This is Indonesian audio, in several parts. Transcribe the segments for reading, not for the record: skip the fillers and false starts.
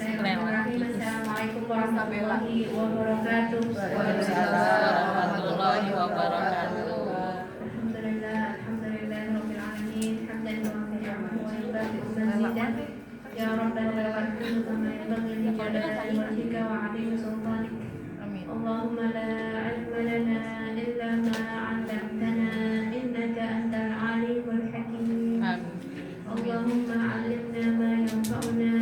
Bismillahirrahmanirrahim. Assalamualaikum warahmatullahi wabarakatuh. Waalaikumsalam warahmatullahi wabarakatuh. Alhamdulillah, alhamdulillahirabbil alamin. Hamdan wa ni'mahu wa yubarik mazidan. Ya Rabbana lakal hamdu kama yanbaghi li jalali wajhika wa 'azimi sultanik. Amin. Allahumma la 'ilma lana illa ma 'allamtana innaka antal 'alimul hakim. Amin. Allahumma 'allimna ma yanfa'una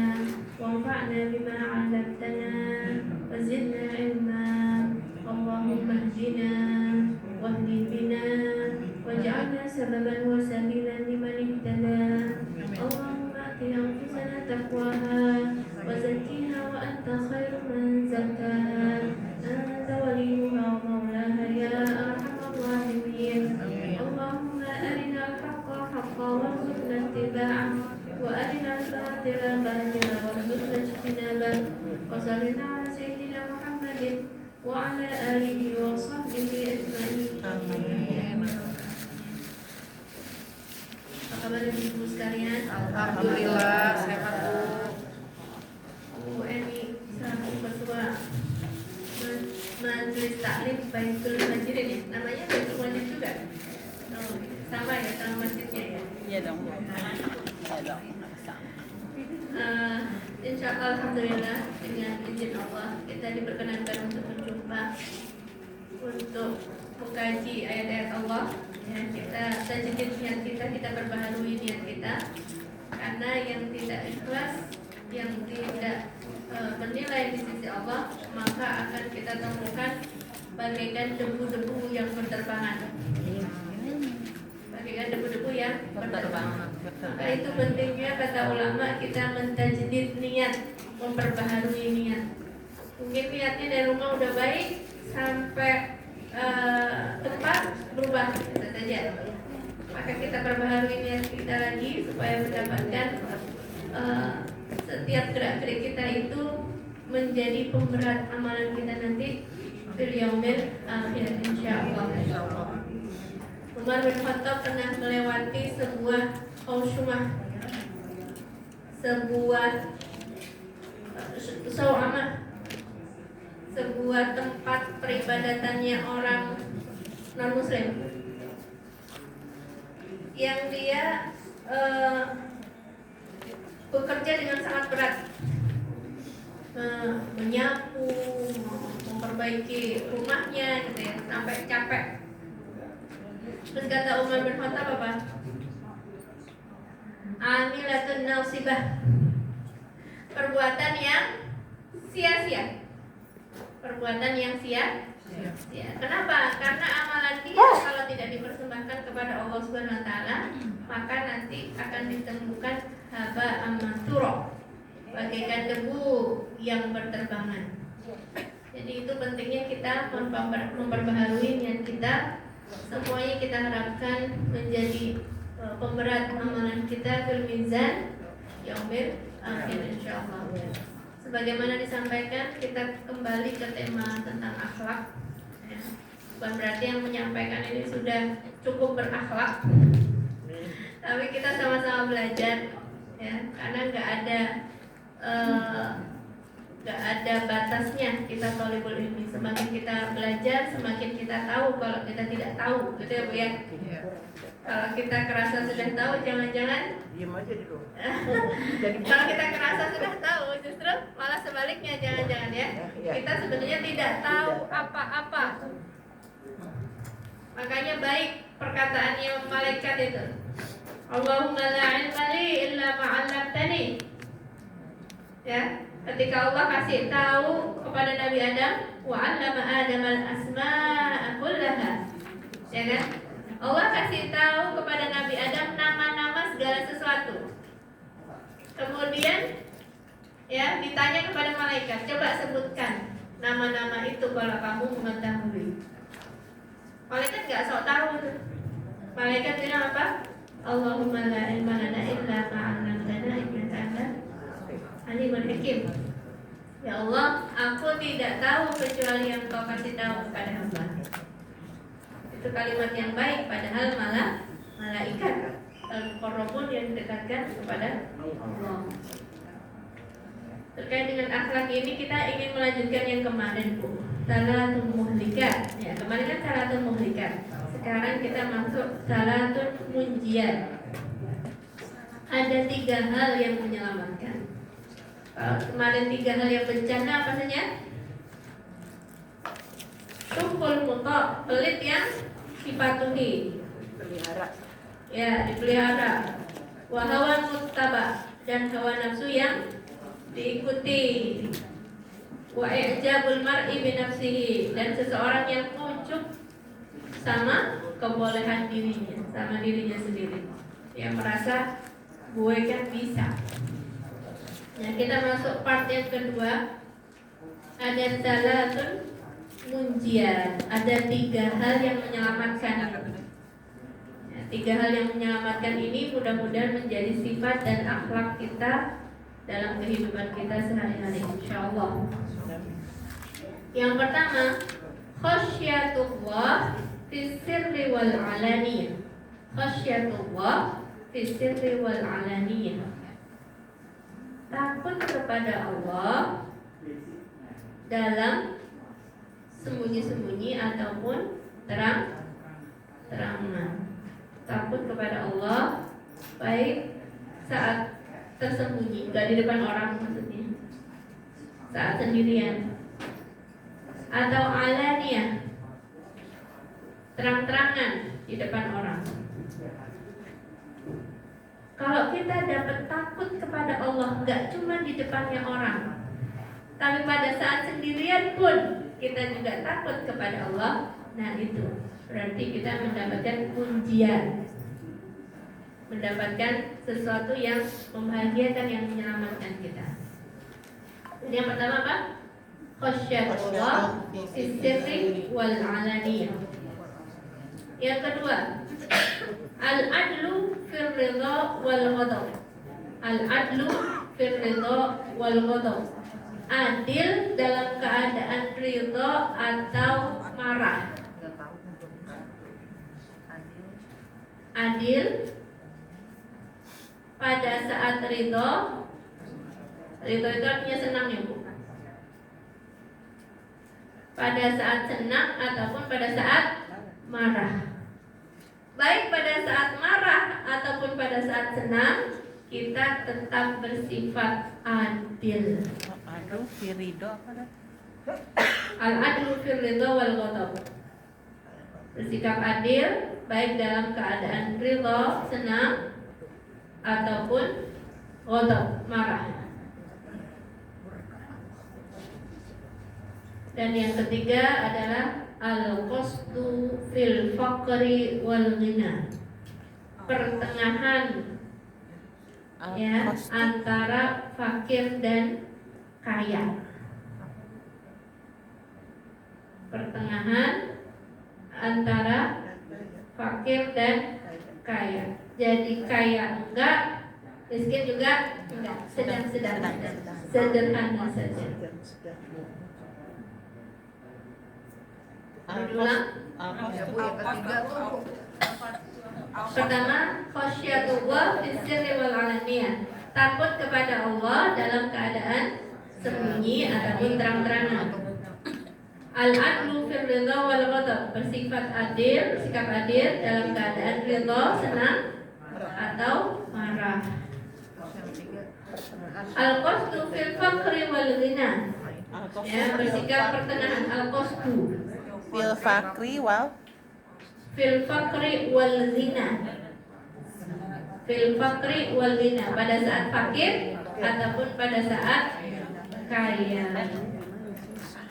wanfa'na bima 'allamtana wa zidna 'ilma. Allahumma ihdina wahdi bina waj'alna sababan wa sabilan liman ihtada. Allahumma ati anfusana taqwaha wa zakkiha wa anta khairu man zakkaha. Anta waliyuha wa maulaha ya arhamar rahimin. Allahumma arina al-haqqa haqqan warzuqna ittiba'ah wa arina al-batila batila warzuqna ijtinabah. Wa sallallahu ala sayyidina Muhammadin wa ala alihi wa sahbihi ajma'in. Amin. Apa kabar ibu sekalian? Alhamdulillah sehat Bu. Bu Eni selaku ketua Majelis Taklim Baitul Majirin ya? Namanya Baitul Majid juga? Oh, sama ya, sama masjidnya ya? Iya dong. Iya dong. Sama. Insya Allah, alhamdulillah dengan izin Allah kita diperkenankan untuk berjumpa untuk mengkaji ayat-ayat Allah. Ya, kita tajdid niat kita perbaharui niat kita, karena yang tidak ikhlas, yang tidak bernilai di sisi Allah, maka akan kita temukan bagaikan debu-debu yang berterbangan. Bagaikan debu-debu yang berterbangan. Maka itu pentingnya kata ulama kita mentajdid niat, memperbaharui niat. Mungkin niatnya dari rumah udah baik sampai tempat berubah, bisa saja. Maka kita perbaharui niat kita lagi supaya mendapatkan setiap gerak-gerik kita itu menjadi pemberat amalan kita nanti fil yaumil akhir insyaallah. Umar bin Khattab pernah melewati sebuah khausumah, sebuah sau'amah, sebuah tempat peribadatannya orang non-muslim yang dia bekerja dengan sangat berat, menyapu, memperbaiki rumahnya gitu ya, sampai capek. Terus kata Umar bin Khattab apa? Amilatun nasibah, perbuatan yang sia-sia. Perbuatan yang sia-sia. Kenapa? Karena amalan dia kalau tidak dipersembahkan kepada Allah Subhanahu wa taala, maka nanti akan ditemukan haba amansura, bagaikan debu yang berterbangan. Jadi itu pentingnya kita memperbaharui niat kita. Semuanya kita harapkan menjadi pemberat amalan kita fil mizan yaumil akhir insyaallah. Sebagaimana disampaikan, kita kembali ke tema tentang akhlak. Ya. Bukan berarti yang menyampaikan ini sudah cukup berakhlak, tapi kita sama-sama belajar, ya. Karena nggak ada batasnya kita thalibul ilmi. Semakin kita belajar, semakin kita tahu kalau kita tidak tahu, gitu ya Bu ya. Kalau kita kerasa sudah tahu, jangan-jangan Diam aja dulu. kalau kita kerasa sudah tahu, justru malah sebaliknya, jangan-jangan ya. Kita sebenarnya tidak tahu apa-apa. Makanya baik perkataannya malaikat itu. Allahumma la ilma li illa ma 'allamtani. Ya, ketika Allah kasih tahu kepada Nabi Adam, wa 'allama Adam al-asma'a kullaha. Ya kan? Allah kasih tahu kepada Nabi Adam nama-nama segala sesuatu. Kemudian ya ditanya kepada malaikat, coba sebutkan nama-nama itu kalau kamu mengetahui. Malaikat nggak sok tahu tuh. Malaikat bilang apa? Allahumma la ilma lana illa ma 'allamtana innaka antal alimul hakim. Ya Allah, aku tidak tahu kecuali yang Kau kasih tahu kepada hamba. Itu kalimat yang baik, padahal malah malaikat al-muqarrabun yang didekatkan kepada Allah. Terkait dengan akhlak ini kita ingin melanjutkan yang kemarin, Bu. Salatul muhlikat. Ya, kemarin kan salatul muhlikat. Sekarang kita masuk salatul munjiat. Ada 3 hal yang menyelamatkan. Kalau kemarin 3 hal yang bencana apa saja? Tumpul mutok, pelit yang dipatuhi, Pelihara. ya dipelihara. Wahawan muttaba, dan hawa nafsu yang diikuti. Wa i'jabul mar'i bi nafsihi, dan seseorang yang ujub sama kebolehan dirinya, sama dirinya sendiri, yang merasa gue kan bisa. Nah, kita masuk part yang kedua. Ada salatun munjiat, ada 3 hal yang menyelamatkan. Ya, 3 hal yang menyelamatkan ini mudah-mudahan menjadi sifat dan akhlak kita dalam kehidupan kita sehari-hari, insyaallah. Yang pertama, khasyatullah fis sirri wal alaniyah. Khasyatullah fis sirri wal alaniyah. Takut kepada Allah dalam sembunyi-sembunyi ataupun terang-terangan. Takut kepada Allah baik saat tersembunyi, gak di depan orang maksudnya, saat sendirian, atau alaniyah, terang-terangan di depan orang. Kalau kita dapat takut kepada Allah gak cuma di depannya orang, tapi pada saat sendirian pun kita juga takut kepada Allah, nah itu berarti kita mendapatkan ujian, mendapatkan sesuatu yang membahagiakan, yang menyelamatkan kita. Jadi yang pertama apa? Khasyatullah fis sirri wal alaniyah. Yang kedua, al-adlu fir ridha wal ghadab. Al-adlu fir ridha wal ghadab. Adil dalam keadaan ridha atau marah. Adil pada saat ridha. Ridha itu artinya senang ya, Bu. Pada saat senang ataupun pada saat marah. Baik pada saat marah ataupun pada saat senang, kita tetap bersifat adil. Aduh, Firido apa dah? Al-adlu fir ridha wal ghadab. Bersikap adil baik dalam keadaan ridha, senang, ataupun ghadab, marah. Dan yang ketiga adalah al-qasdu fil faqri wal ghina. Pertengahan ya antara fakir dan kaya. Pertengahan antara fakir dan kaya. Jadi kaya enggak, miskin juga enggak, sedang-sedang, sederhana saja. Ulang. Pertama, khasyatullah fis sirri wal alaniyah. Takut kepada Allah dalam keadaan sembunyi ataupun terang-terangan. Al-adlu fil ridha wal ghadab. Bersifat adil, bersikap adil dalam keadaan ridha, senang atau marah. Al-qasdu fil faqri wal ghina. Ya, bersikap pertengahan. Al-qasdu Fil fakri wal fil faqri wal ghina. Fil faqri wal ghina, pada saat fakir ataupun pada saat kaya.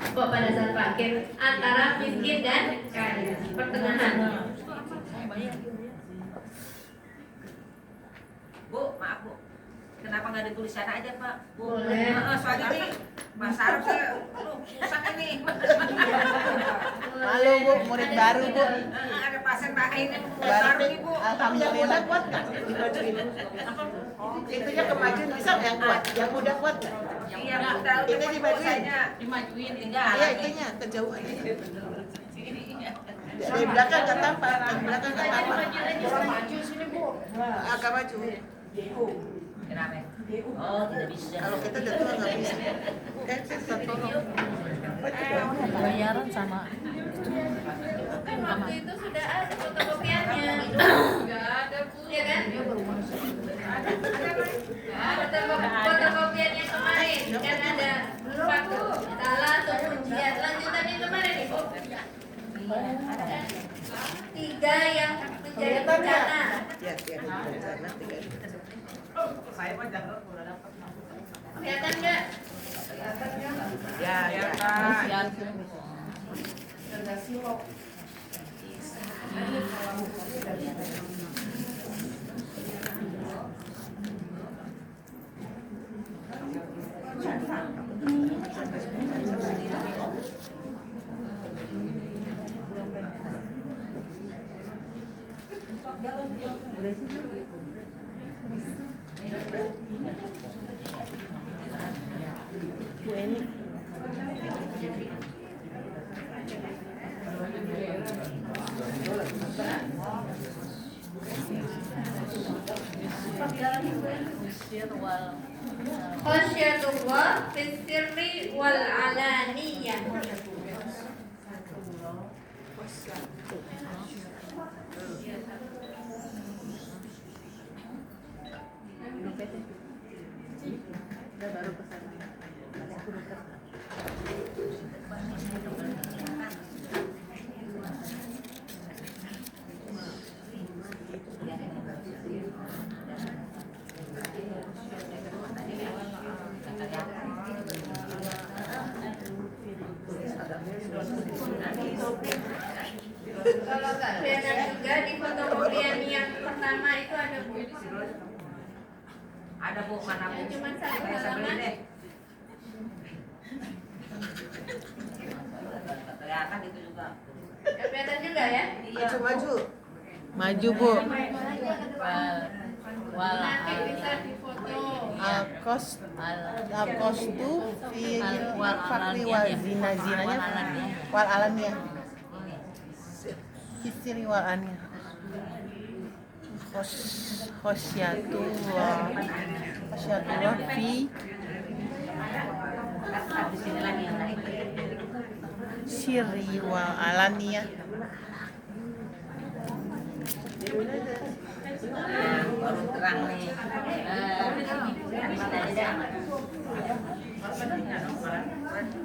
Kok pada saat fakir? Antara miskin dan kaya, pertengahan. Bu, maaf Bu, kenapa nggak ditulis sana aja Pak? Bu, Boleh. soalnya ini bahasa Arab saya, susah ini. Halo Bu, murid baru Bu. Ada pasien lain yang baru Baru nih Bu. Alhamdulillah kuat nggak dibajuin? Itunya kemajuan bisa yang kuat, yang muda kuat nggak? Iya, Bu, tahu Ini dibajuin. dimajuin tinggal. Iya itunya kejauhan. Dari belakang nggak tampak, dari belakang nggak tampak. Maju sini Bu. Agak maju. Kenapa? Oh, tidak bisa. Kalau kita udah tua nggak bisa. Kan kita tolong. Bayaran sama Kan waktu itu sudah ada fotokopiannya. Enggak ada, Bu. Iya kan? Fotokopiannya kemarin kan ada waktu salah atau ujian lanjutannya kemarin Ibu. Tiga yang menjadi bencana. Ya, bencana 3. Kelihatan nggak? Ya. Khasyatullah fis-sirri wal alaniyah. Kalau nggak kelihatan juga di fotokopian yang pertama itu ada Bu. Ada Bu, mana Bu? Cuma satu Saya sambil halaman. deh. Kelihatan itu juga. Nggak kelihatan juga ya? Maju. maju Bu. Nanti bisa difoto. Al-Qastu fi fakri wal zinanya wal alaniyah. Istri wal aniyah. Khosyatullah fi Di sini lagi yang naik. sirri wal alaniyah. Baru terang nih.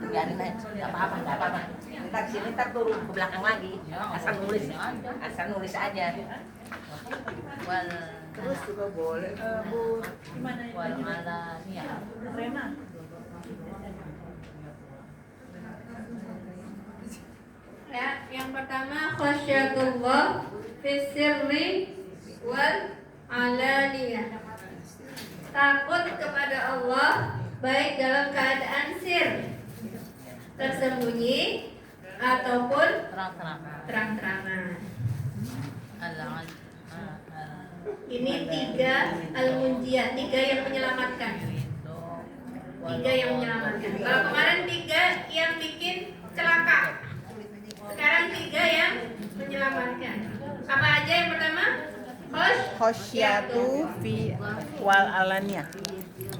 Biarin aja, nggak apa-apa. Ntar sini ntar turun ke belakang lagi. Asal nulis aja. Wal Terus juga boleh. wal alaniyah. Ya, yang pertama khasyatullah fis-sirri wal alaniyah. Takut kepada Allah baik dalam keadaan sir, tersembunyi ataupun terang-terangan. Ini tiga al-munjiyat, tiga yang menyelamatkan. Tiga yang menyelamatkan. Kalau kemarin tiga yang bikin celaka, sekarang tiga yang menyelamatkan. Apa aja yang pertama? Khosyatu fi wal alaniyah.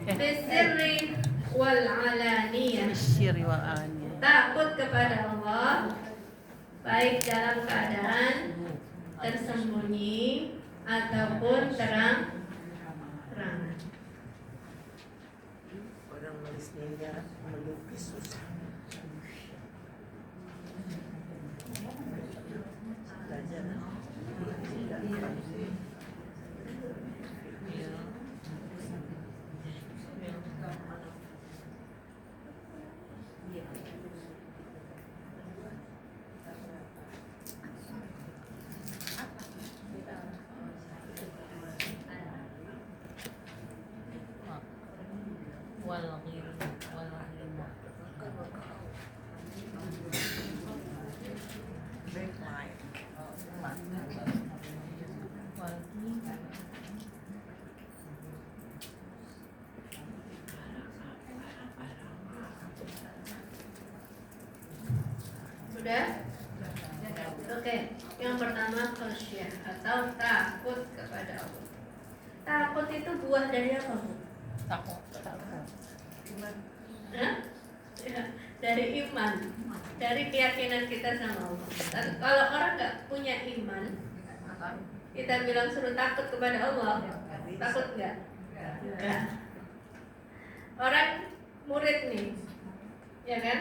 Bisirri wal alaniyah. Sirri wal alaniyah. Takut kepada Allah baik dalam keadaan tersembunyi ataupun terang-terangan. Orang nulis ninja melukis susah. Sudah? Oke, yang pertama khasyah atau takut kepada Allah. Takut itu buah dari apa, Bu? Takut. Hah? Ya, dari iman, dari keyakinan kita sama Allah. Dan kalau orang nggak punya iman, kita bilang suruh takut kepada Allah, takut nggak? Nggak. Orang murid nih, ya kan?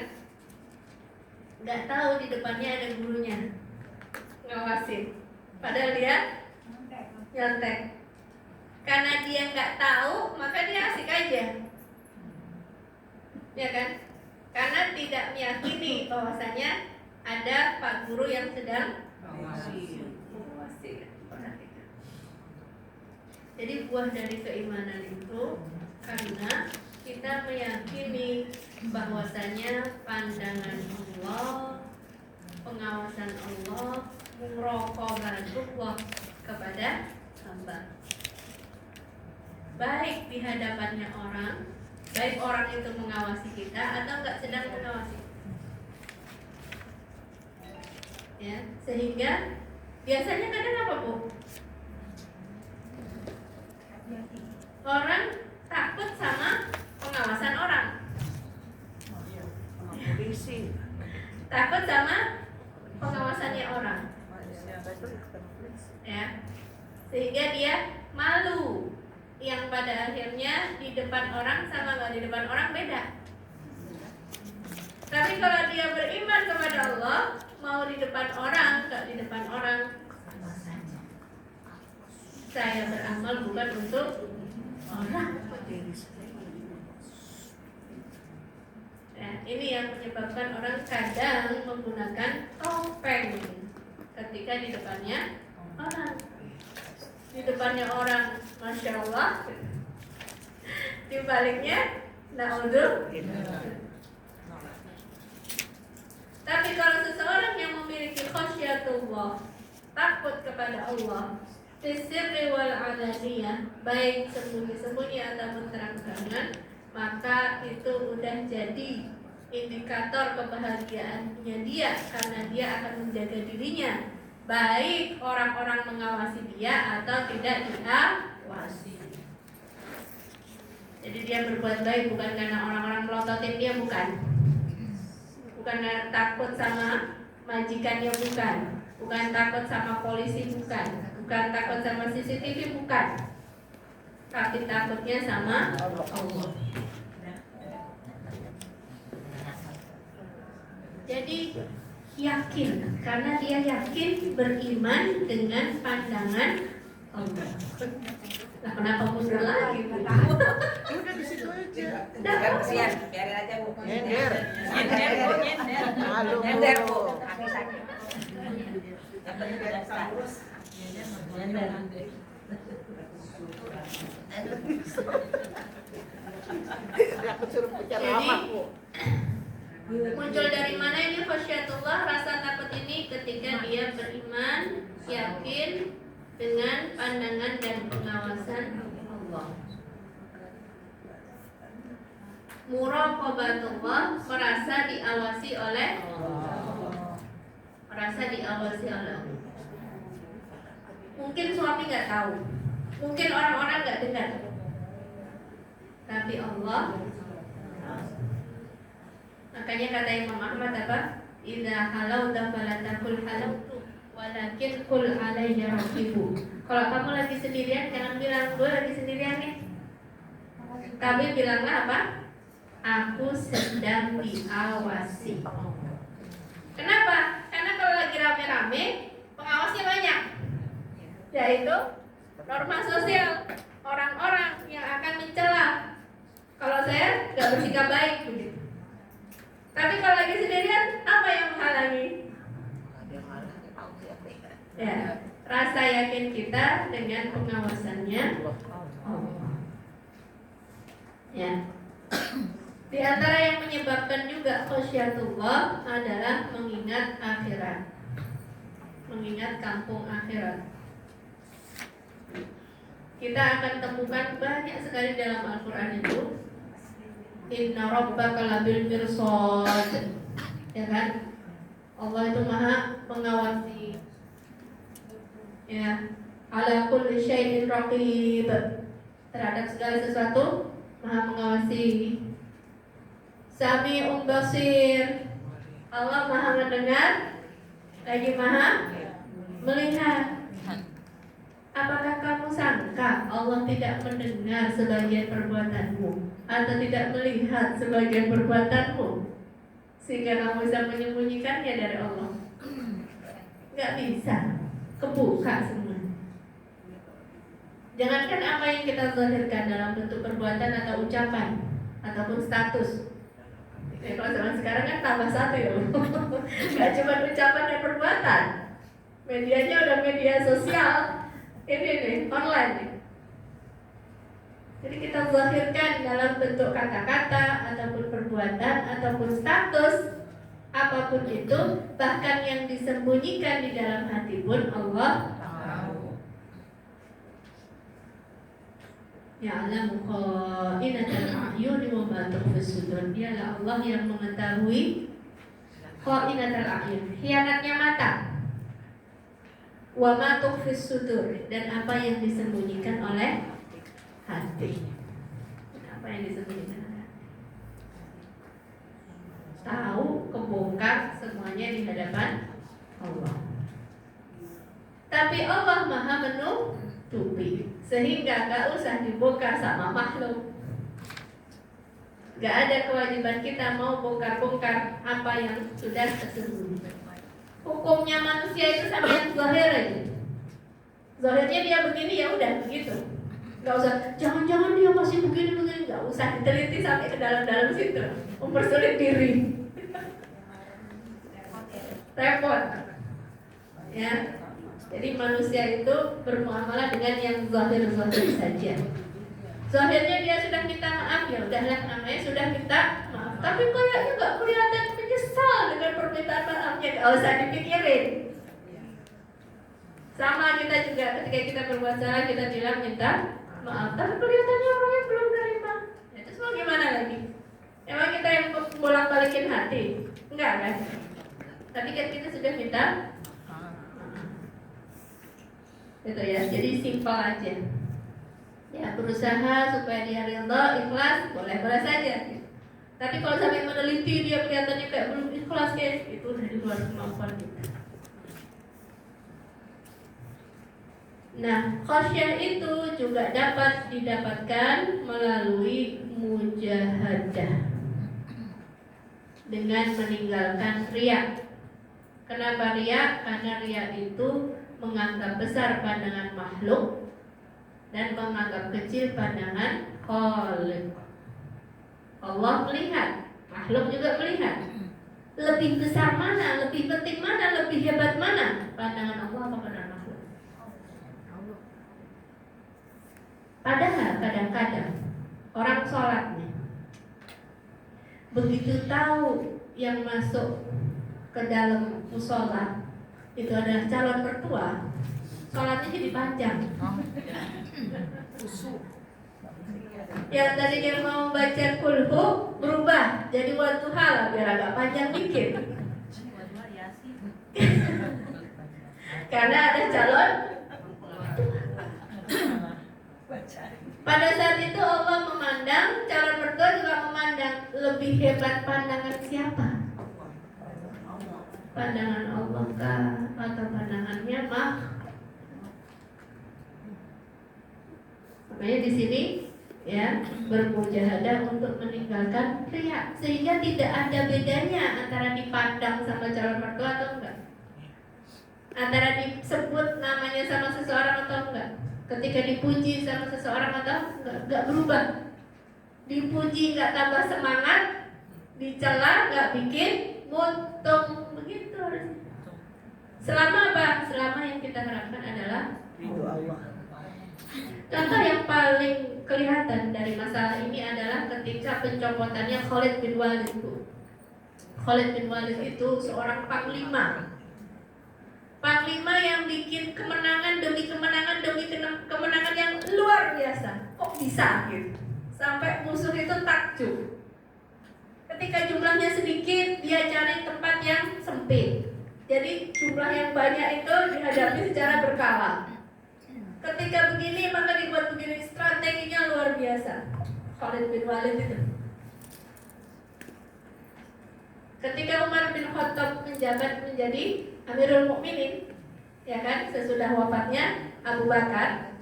Nggak tahu di depannya ada gurunya ngawasin, padahal dia nyontek. Karena dia nggak tahu, maka dia asik aja, ya kan? Karena tidak meyakini bahwasanya ada Pak Guru yang sedang mengawasi. Perhatikan. Jadi buah dari keimanan itu karena kita meyakini bahwasanya pandangan Allah, pengawasan Allah, muraqabatullah kepada hamba. Baik di hadapannya orang, baik orang itu mengawasi kita atau enggak sedang mengawasi. Ya, sehingga biasanya kadang apa, Bu? Orang takut sama pengawasan orang. Polisi. Takut sama pengawasannya orang. Ya. Sehingga dia malu. Yang pada akhirnya di depan orang sama nggak di depan orang beda. Tapi kalau dia beriman kepada Allah, mau di depan orang, nggak di depan orang, saya beramal bukan untuk orang. Nah, ini yang menyebabkan orang kadang menggunakan topeng ketika di depannya orang. Di depannya orang, masya Allah. Di baliknya, naudzubillah. Tapi kalau seseorang yang memiliki khasyatullah, takut kepada Allah, fisirri wal alaniyah, baik sembunyi-sembunyi ataupun terang-terangan, maka itu udah jadi indikator kebahagiaannya dia, karena dia akan menjaga dirinya, baik orang-orang mengawasi dia atau tidak diawasi. Jadi dia berbuat baik bukan karena orang-orang melototin dia, bukan karena takut sama majikannya, bukan takut sama polisi, bukan takut sama CCTV, bukan, tapi takutnya sama Allah. Jadi yakin, karena dia yakin beriman dengan pandangan Allah. Nah, kenapa mundur lagi? Udah di situ aja. Jangan kesian, biarin aja Bu. Nyender. Malu, Bu. Nyender Bu. Kaki sakit. Yang penting udah start. Aku suruh bicara lama, Bu. Muncul dari mana ini khasyatullah, rasa takut ini ketika dia beriman, yakin dengan pandangan dan pengawasan Allah. Muraqabatullah, merasa diawasi oleh Allah. Merasa diawasi oleh Allah. Mungkin suami nggak tahu, mungkin orang-orang nggak dengar, tapi Allah. Makanya kata Imam Ahmad apa? Idza halauta fala taqul halautu walakin qul alayya raqibu. Kalau kamu lagi sendirian jangan bilang gue lagi sendirian nih. Tapi bilanglah apa? Aku sedang diawasi. Kenapa? Karena kalau lagi rame-rame pengawasnya banyak. Yaitu norma sosial, orang-orang yang akan mencela kalau saya nggak bersikap baik begitu. Tapi kalau lagi sendirian, apa yang menghalangi? Ya, rasa yakin kita dengan pengawasannya Allah. Ya. Di antara yang menyebabkan juga khasyatullah adalah mengingat akhirat, mengingat kampung akhirat. Kita akan temukan banyak sekali dalam Al-Quran itu. Inna rabbaka labil mirsad, ya kan? Allah itu maha mengawasi, ya, ala kulli syai'in raqib. terhadap segala sesuatu, Maha mengawasi. Sami'un basir, Allah Maha mendengar, lagi Maha melihat. Apakah kamu sangka Allah tidak mendengar sebagian perbuatanmu atau tidak melihat sebagian perbuatanmu sehingga kamu bisa menyembunyikannya dari Allah? Gak bisa, kebuka semua. Jangankan apa yang kita zahirkan dalam bentuk perbuatan atau ucapan ataupun status. Kalau zaman sekarang kan tambah satu ya. Gak cuma ucapan dan perbuatan. Medianya udah media sosial. Ini nih, online nih. Jadi kita zahirkan dalam bentuk kata-kata ataupun perbuatan ataupun status, apapun itu, bahkan yang disembunyikan di dalam hati pun Allah tahu. Ya'lamu kha'inatal a'yuni wa ma tukhfis sudur. Dialah Allah yang mengetahui kha'inatal a'yun, khianatnya mata, wa ma tukhfis sudur, dan apa yang disembunyikan oleh hati. Apa yang disembunyikan oleh hati? Tahu, kebongkar semuanya di hadapan Allah. Tapi Allah Maha menutupi, sehingga gak usah dibongkar sama makhluk. Gak ada kewajiban kita mau bongkar-bongkar apa yang sudah tersembunyi. Hukumnya manusia itu sama yang zahir aja. Zahirnya dia begini, ya udah begitu. Gak usah, jangan-jangan dia masih begini-begini. Gak usah diteliti sampai ke dalam-dalam situ, mempersulit diri. Repot. Ya. Jadi manusia itu bermuamalah dengan yang zahir-zahir saja. Zahirnya dia sudah minta maaf, ya udahlah, namanya sudah minta maaf. Tapi kayaknya nggak kelihatan menyesal dengan permintaan maafnya, nggak usah dipikirin. Sama kita juga, ketika kita berbuat salah kita bilang minta maaf, tapi kelihatannya orangnya belum terima. Ya, terus mau gimana lagi? Emang kita yang bolak-balikin hati? Enggak kan? Tapi kan kita sudah minta gitu ya, jadi simpel aja. Ya, berusaha supaya dia ridha, ikhlas, boleh-boleh saja. Tapi kalau sampai meneliti dia kelihatannya kayak belum ikhlas, kayak itu udah di luar kemampuan kita. Nah, khasyah itu juga dapat didapatkan melalui mujahadah, dengan meninggalkan riya. Kenapa riya? Karena riya itu menganggap besar pandangan makhluk dan menganggap kecil pandangan Khaliq. Allah melihat, makhluk juga melihat. Lebih besar mana, lebih penting mana, lebih hebat mana? Pandangan Allah apa pandangan makhluk? Padahal kadang-kadang orang sholat nih, begitu tahu yang masuk ke dalam musola itu adalah calon mertua, sholatnya jadi panjang. Yang tadinya mau baca kulhu berubah jadi wadduha biar agak panjang dikit. Karena ada calon. Pada saat itu Allah memandang, calon mertua juga memandang, lebih hebat pandangan siapa? Pandangan Allah kah atau pandangannya mah? Makanya di sini ya bermujahadah untuk meninggalkan riya, sehingga tidak ada bedanya antara dipandang sama calon mertua atau enggak, antara disebut namanya sama seseorang atau enggak, ketika dipuji sama seseorang atau enggak berubah. Dipuji enggak tambah semangat, dicela enggak bikin muntung, begitu harusnya. Selama apa? Selama yang kita harapkan adalah ridho Allah. Contoh yang paling kelihatan dari masalah ini adalah ketika pencopotannya Khalid bin Walid. Khalid bin Walid itu seorang panglima. Panglima yang bikin kemenangan demi kemenangan demi kemenangan yang luar biasa. Kok bisa gitu? Sampai musuh itu takjub. Ketika jumlahnya sedikit, dia cari tempat yang sempit. Jadi jumlah yang banyak itu dihadapi secara berkala. Ketika begini maka dibuat begini, strateginya luar biasa. Khalid bin Walid itu. Ketika Umar bin Khattab menjabat menjadi Amirul Mukminin, ya kan, sesudah wafatnya Abu Bakar,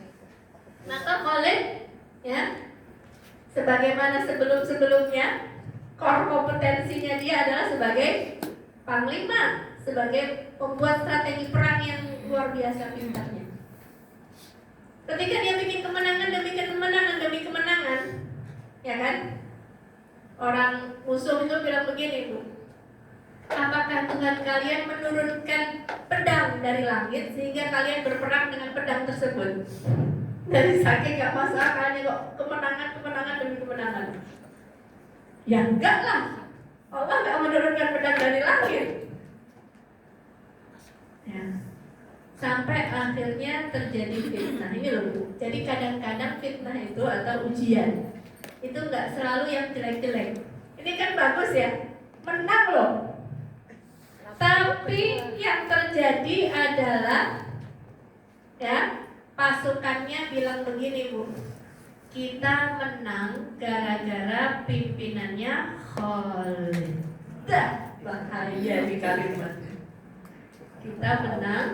maka Khalid, ya, sebagaimana sebelum-sebelumnya, core kompetensinya dia adalah sebagai panglima, sebagai pembuat strategi perang yang luar biasa pintarnya. Ketika dia bikin kemenangan demi kemenangan demi kemenangan, ya kan? Orang musuh itu bilang begini, Bu. Apakah Tuhan kalian menurunkan pedang dari langit sehingga kalian berperang dengan pedang tersebut? Dari saking gak masalahnya kok kemenangan demi kemenangan. Ya enggak lah. Allah gak menurunkan pedang dari langit. Ya. Sampai akhirnya terjadi fitnah. Ini loh Bu. Jadi kadang-kadang fitnah itu atau ujian itu nggak selalu yang jelek-jelek. Ini kan bagus ya, menang loh. Tapi yang terjadi adalah, ya, pasukannya bilang begini Bu, kita menang gara-gara pimpinannya Khalid. Dah, bahaya di kalimat. Kita menang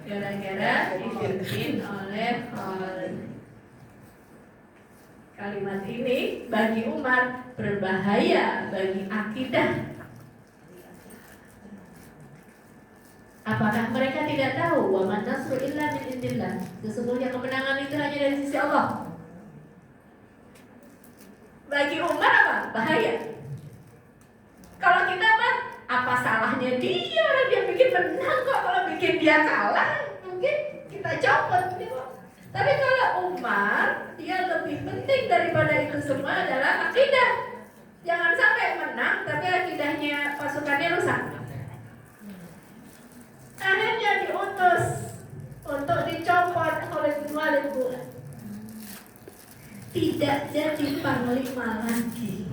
gara-gara dipimpin oleh Khalid. Kalimat ini bagi Umar berbahaya bagi akidah. Apakah mereka tidak tahu wa man nasru illa min indillah? Sesungguhnya kemenangan itu hanya dari sisi Allah. Bagi Umar apa? Bahaya. Kalau kita mah, apa salahnya dia? Orang dia bikin menang kok, kalau bikin dia kalah mungkin kita copot gitu. Tapi kalau Umar, dia lebih penting daripada itu semua adalah akidah. Jangan sampai menang tapi akidahnya pasukannya rusak. Akhirnya diutus untuk dicopot Khalid bin Walid, Bu. Tidak jadi panglima lagi.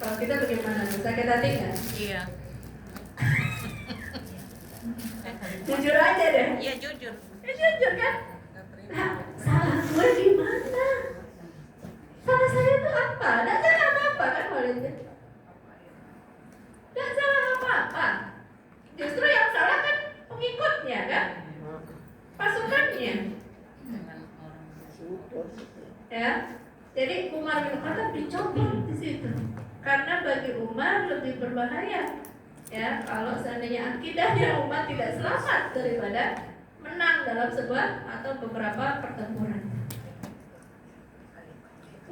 Kalau kita bagaimana? Sakit hati nggak? Iya. Jujur aja deh. Iya jujur. Jujur kan? Nah, salah gue di mana? Salah saya itu apa? Nggak salah apa-apa kan Khalid? Nggak salah apa-apa. Justru yang salah kan pengikutnya kan? Pasukannya. Ya. Jadi Umar bin Khattab dicopot di situ. Karena bagi Umar lebih berbahaya, ya, kalau seandainya akidahnya umat tidak selamat daripada menang dalam sebuah atau beberapa pertempuran.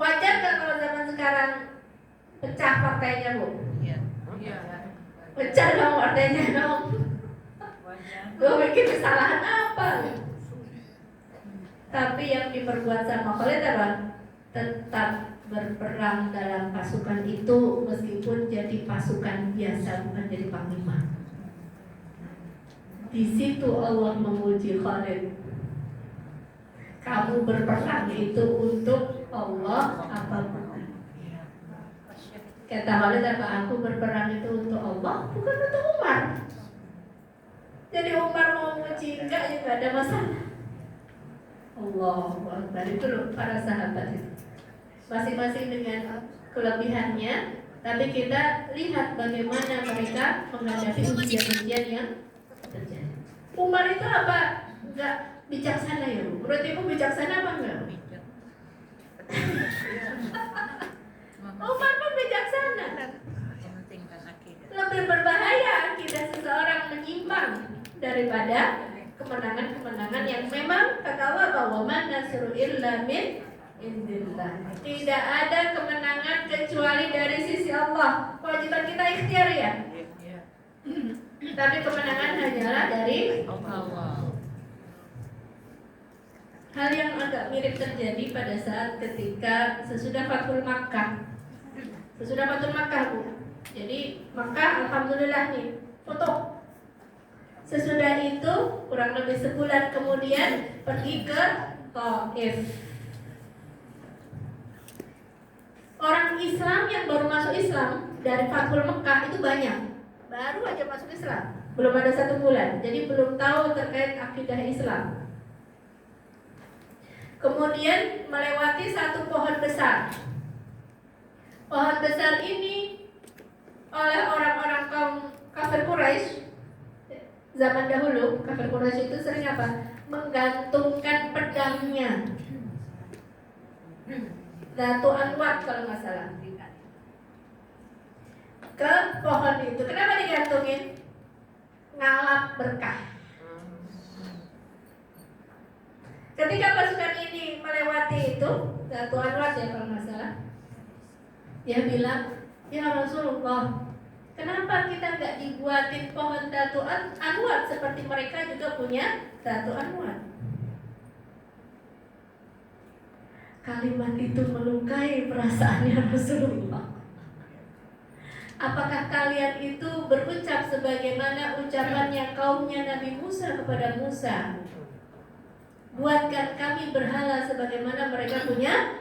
Wajar nggak kalau zaman sekarang pecah partainya, Bu? Iya. Iya. Pecah dong partainya dong. Gue bikin kesalahan apa? Tapi yang diperbuat sama Khalid apa? Tetap berperang dalam pasukan itu meskipun jadi pasukan biasa, bukan jadi panglima. Di situ Allah memuji Khalid. Kamu berperang itu untuk Allah apa bukan? Kata Khalid apa? Aku berperang itu untuk Allah, bukan untuk Umar. Jadi Umar mau memuji enggak, ya enggak ada masalah. Allahu Akbar. Itu loh para sahabat itu. Masing-masing dengan kelebihannya, tapi kita lihat bagaimana mereka menghadapi ujian-ujian yang terjadi. Umar itu apa? Enggak bijaksana ya, Bu? Menurut Ibu bijaksana apa enggak? Umar pun bijaksana. Lebih berbahaya akidah seseorang menyimpang daripada kemenangan-kemenangan yang memang kata Allah bahwa man nasru illa min indillah. Tidak ada kemenangan kecuali dari sisi Allah. Kewajiban kita ikhtiar ya. Tapi kemenangan hanyalah dari Allah. Hal yang agak mirip terjadi pada saat ketika sesudah Fathul Makkah. Sesudah Fathul Makkah, Bu. Jadi Makkah alhamdulillah nih foto. Sesudah itu kurang lebih sebulan kemudian pergi ke Taif. Orang Islam yang baru masuk Islam dari Fathul Makkah itu banyak. Baru aja masuk Islam. belum ada 1 bulan, jadi belum tahu terkait akidah Islam. Kemudian melewati satu pohon besar. Pohon besar ini oleh orang-orang kaum kafir Quraisy zaman dahulu. Kafir Quraisy itu sering apa? Menggantungkan pedangnya. Datu Anwar kalau nggak salah, ke pohon itu. Kenapa digantungin? Ngalap berkah. Ketika pasukan ini melewati itu, Datu Anwar ya kalau nggak salah, dia bilang, ya Rasulullah, kenapa kita nggak dibuatin pohon Datu Anwar seperti mereka juga punya Datu Anwar? Kalimat itu melukai perasaannya Rasulullah. Apakah kalian itu berucap sebagaimana ucapannya kaumnya Nabi Musa kepada Musa? Buatkan kami berhala sebagaimana mereka punya.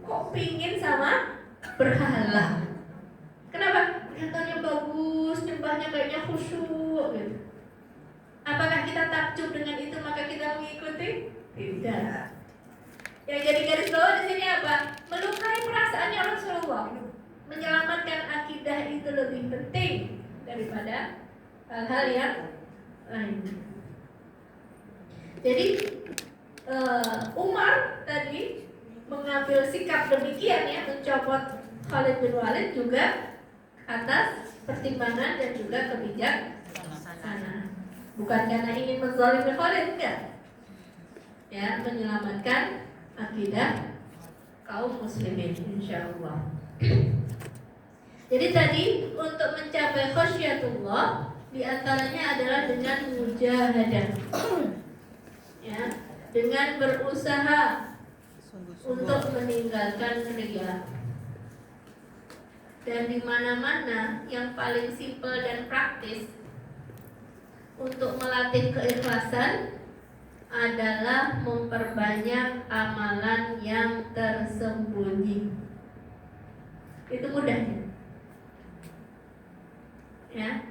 Kok pingin sama berhala? Kenapa? Kelihatannya bagus, nyembahnya kayaknya khusyuk gitu. Apakah kita takjub dengan itu maka kita mengikuti? Tidak. Yang jadi garis bawah di sini apa? Melukai perasaannya Rasulullah. Menyelamatkan akidah itu lebih penting daripada hal-hal yang lain. Jadi Umar tadi mengambil sikap demikian ya, mencopot Khalid bin Walid juga atas pertimbangan dan juga kebijaksanaan. Bukan karena ingin menzalimi Khalid, enggak. Ya, menyelamatkan akidah kaum muslimin insyaallah. Jadi tadi untuk mencapai khasyatullah diantaranya adalah dengan mujahadah, ya, dengan berusaha untuk meninggalkan riya. Dan di mana-mana yang paling simpel dan praktis untuk melatih keikhlasan adalah memperbanyak amalan yang tersembunyi. Itu mudahnya. Ya,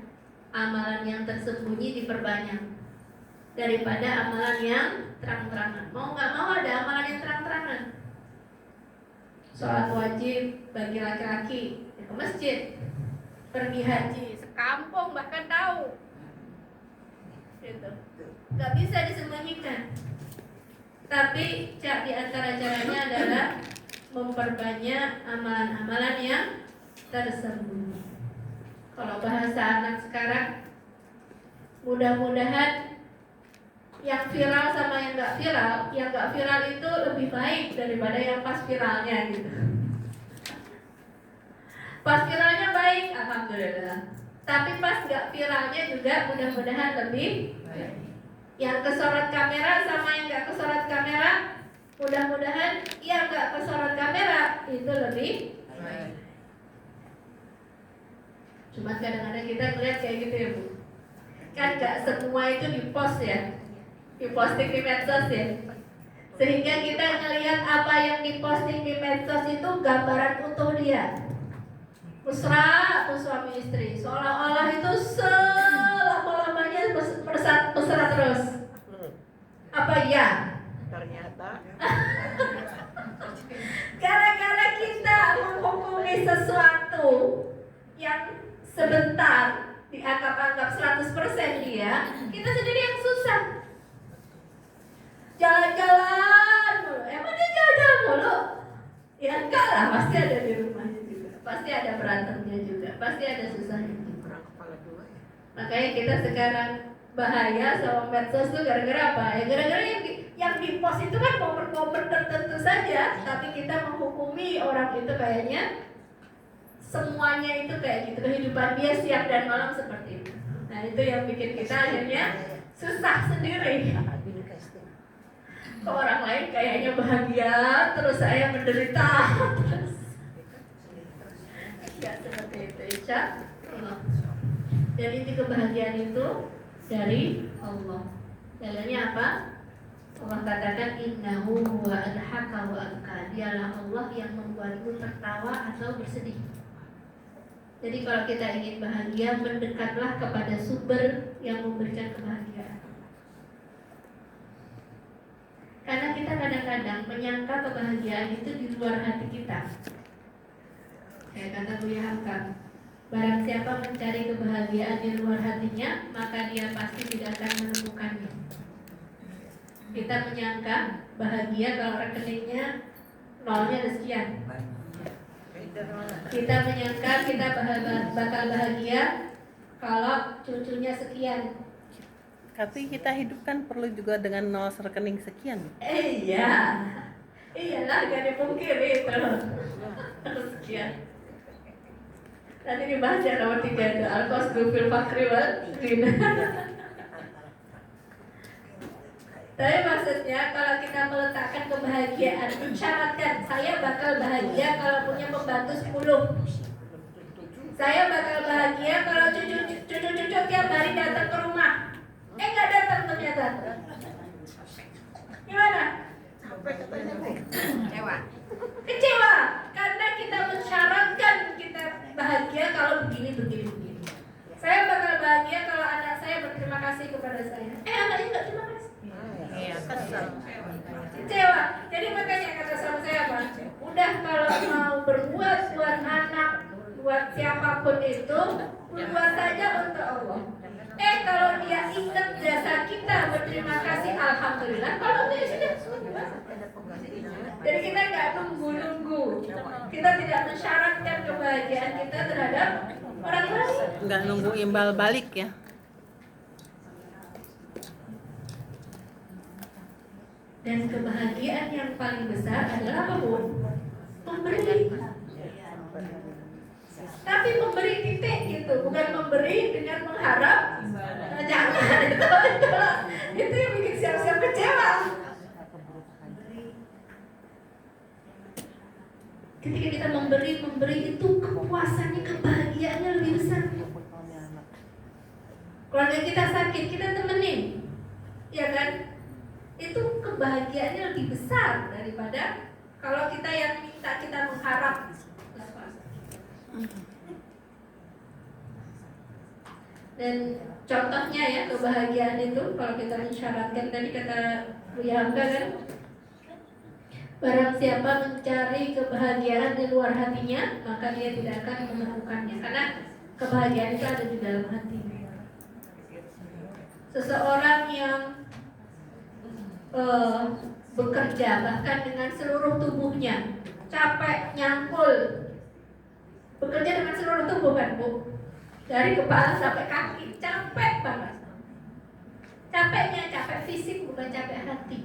amalan yang tersembunyi diperbanyak daripada amalan yang terang-terangan. Mau nggak mau ada amalan yang terang-terangan. Sholat wajib bagi laki-laki ya ke masjid, pergi haji sekampung bahkan tahu. Gitu. Gak bisa disembunyikan. Tapi di antara caranya adalah memperbanyak amalan-amalan yang tersembunyi. Kalau bahasa anak sekarang, mudah-mudahan yang viral sama yang gak viral itu lebih baik daripada yang pas viralnya gitu. Pas viralnya baik, alhamdulillah. Tapi pas gak viralnya juga mudah-mudahan lebih baik. Yang kesorot kamera sama yang gak kesorot kamera, mudah-mudahan yang gak kesorot kamera itu lebih baik. Cuma kadang-kadang kita melihat kayak gitu ya Bu, kan gak semua itu dipost ya, diposting di medsos ya, sehingga kita ngelihat apa yang diposting di medsos itu gambaran utuh dia, mesra tuh suami istri, seolah-olah itu selama-lamanya mesra terus. Apa ya? Ternyata gara-gara kita menghukumi sesuatu yang sebentar dianggap-anggap 100% dia, kita sendiri yang susah. Jalan-jalan mulu, emang dia jalan-jalan mulu? Ya enggak lah, pasti ada di rumahnya juga, pasti ada berantemnya juga, pasti ada susahnya juga. Makanya kita sekarang bahaya sama medsos tuh gara-gara apa? Ya gara-gara yang di post itu kan momen-momen tertentu saja, tapi kita menghukumi orang itu kayaknya semuanya itu kayak gitu, kehidupan dia siang dan malam seperti itu. Nah itu yang bikin kita akhirnya susah sendiri. Kok orang lain kayaknya bahagia, terus saya menderita. Ya seperti itu, insya Allah. Dan inti kebahagiaan itu dari Allah. Dalilnya apa? Allah katakan innahu huwa adhaka wa abka. Dialah Allah yang membuatmu tertawa atau bersedih. Jadi kalau kita ingin bahagia, mendekatlah kepada sumber yang memberikan kebahagiaan. Karena kita kadang-kadang menyangka kebahagiaan itu di luar hati kita. Kayak kata Buya Hamka, barang siapa mencari kebahagiaan di luar hatinya, maka dia pasti tidak akan menemukannya. Kita menyangka bahagia kalau rekeningnya nolnya ada sekian. Kita menyangka kita bakal bahagia kalau cucunya sekian. Tapi kita hidup kan perlu juga dengan nol rekening sekian. Iya, iyalah gak dipungkiri itu. Sekian. Nanti dibahas ya nomor 3 itu al-qasdu fil fakri wal ghina. Tapi maksudnya kalau kita meletakkan kebahagiaan, mensyaratkan saya bakal bahagia kalau punya pembantu 10. Saya bakal bahagia kalau cucu-cucu tiap hari datang ke rumah. Nggak datang ternyata. Gimana? Kecewa karena kita mensyaratkan kita bahagia kalau begini. Saya bakal bahagia kalau anak saya berterima kasih kepada saya. Anaknya nggak terima kasih. Iya, kesel. Kecewa. Jadi makanya kata sama saya apa? Udah kalau mau berbuat buat anak, buat siapapun itu, berbuat saja untuk Allah. Kalau dia ingat jasa kita berterima kasih, alhamdulillah. Kalau dia sudah. Jadi kita nggak nunggu. Kita tidak mensyaratkan kebahagiaan kita terhadap orang lain. Nggak nunggu imbal balik ya. Dan kebahagiaan yang paling besar adalah apa, Bu? Memberi. Tapi memberi titik gitu, bukan memberi dengan mengharap. Jangan itu yang bikin siap-siap kecewa. Ketika kita memberi itu kepuasannya, kebahagiaannya lebih besar. Keluarga kita sakit, kita temenin, ya kan? Itu kebahagiaannya lebih besar daripada kalau kita yang minta, kita mengharap. Dan contohnya ya kebahagiaan itu kalau kita mensyaratkan, tadi kata Buya Hamka kan, barang siapa mencari kebahagiaan di luar hatinya, maka dia tidak akan menemukannya. Karena kebahagiaan itu ada di dalam hati. Seseorang yang bekerja bahkan dengan seluruh tubuhnya, capek, nyangkul, bekerja dengan seluruh tubuh kan, Bu? Dari kepala sampai kaki, capek banget. Capeknya capek fisik, bukan capek hati.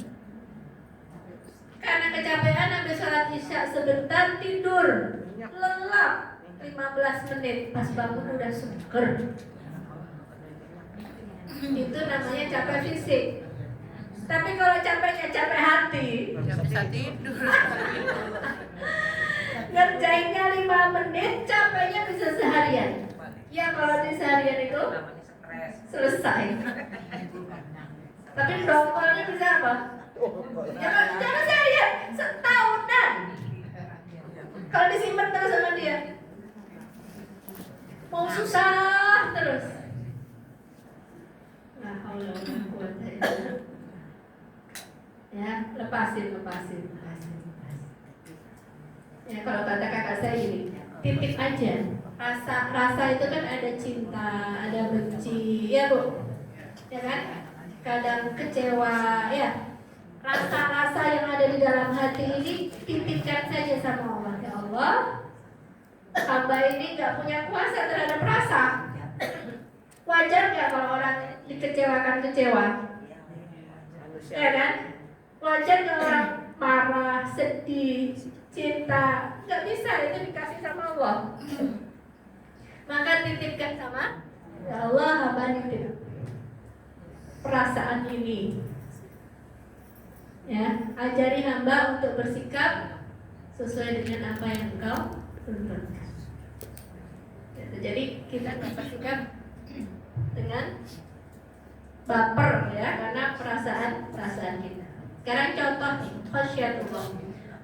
Karena kecapean habis sholat isya sebentar tidur, lelap 15 menit, pas bangun udah seger. Itu namanya capek fisik. Tapi kalau capeknya capek hati, Nggak bisa tidur. ngerjainnya 5 menit, capeknya bisa seharian. Ya kalau di seharian itu selesai. Tapi dongkolnya bisa apa? Jangan seharian, setahunan. Kalau disimpan terus sama dia, mau susah terus. Nah, Allah kuat ya, lepasin. Ya kalau kata kakak saya ini, titip aja. Rasa itu kan ada cinta, ada benci, ya Bu, ya kan? Kadang kecewa, ya. Rasa-rasa yang ada di dalam hati ini titipkan saja sama Allah. Ya Allah, hamba ini nggak punya kuasa terhadap rasa. Wajar nggak kalau orang dikecewakan kecewa? Ya kan? Wajar nggak orang marah, sedih, cinta? Nggak bisa, itu dikasih sama Allah. Maka titipkan sama ya Allah, hamba nitip perasaan ini. Ya, ajari hamba untuk bersikap sesuai dengan apa yang Engkau tunjukkan. Jadi kita nggak bersikap dengan baper ya, karena perasaan kita. Sekarang contoh nih, khasyatullah.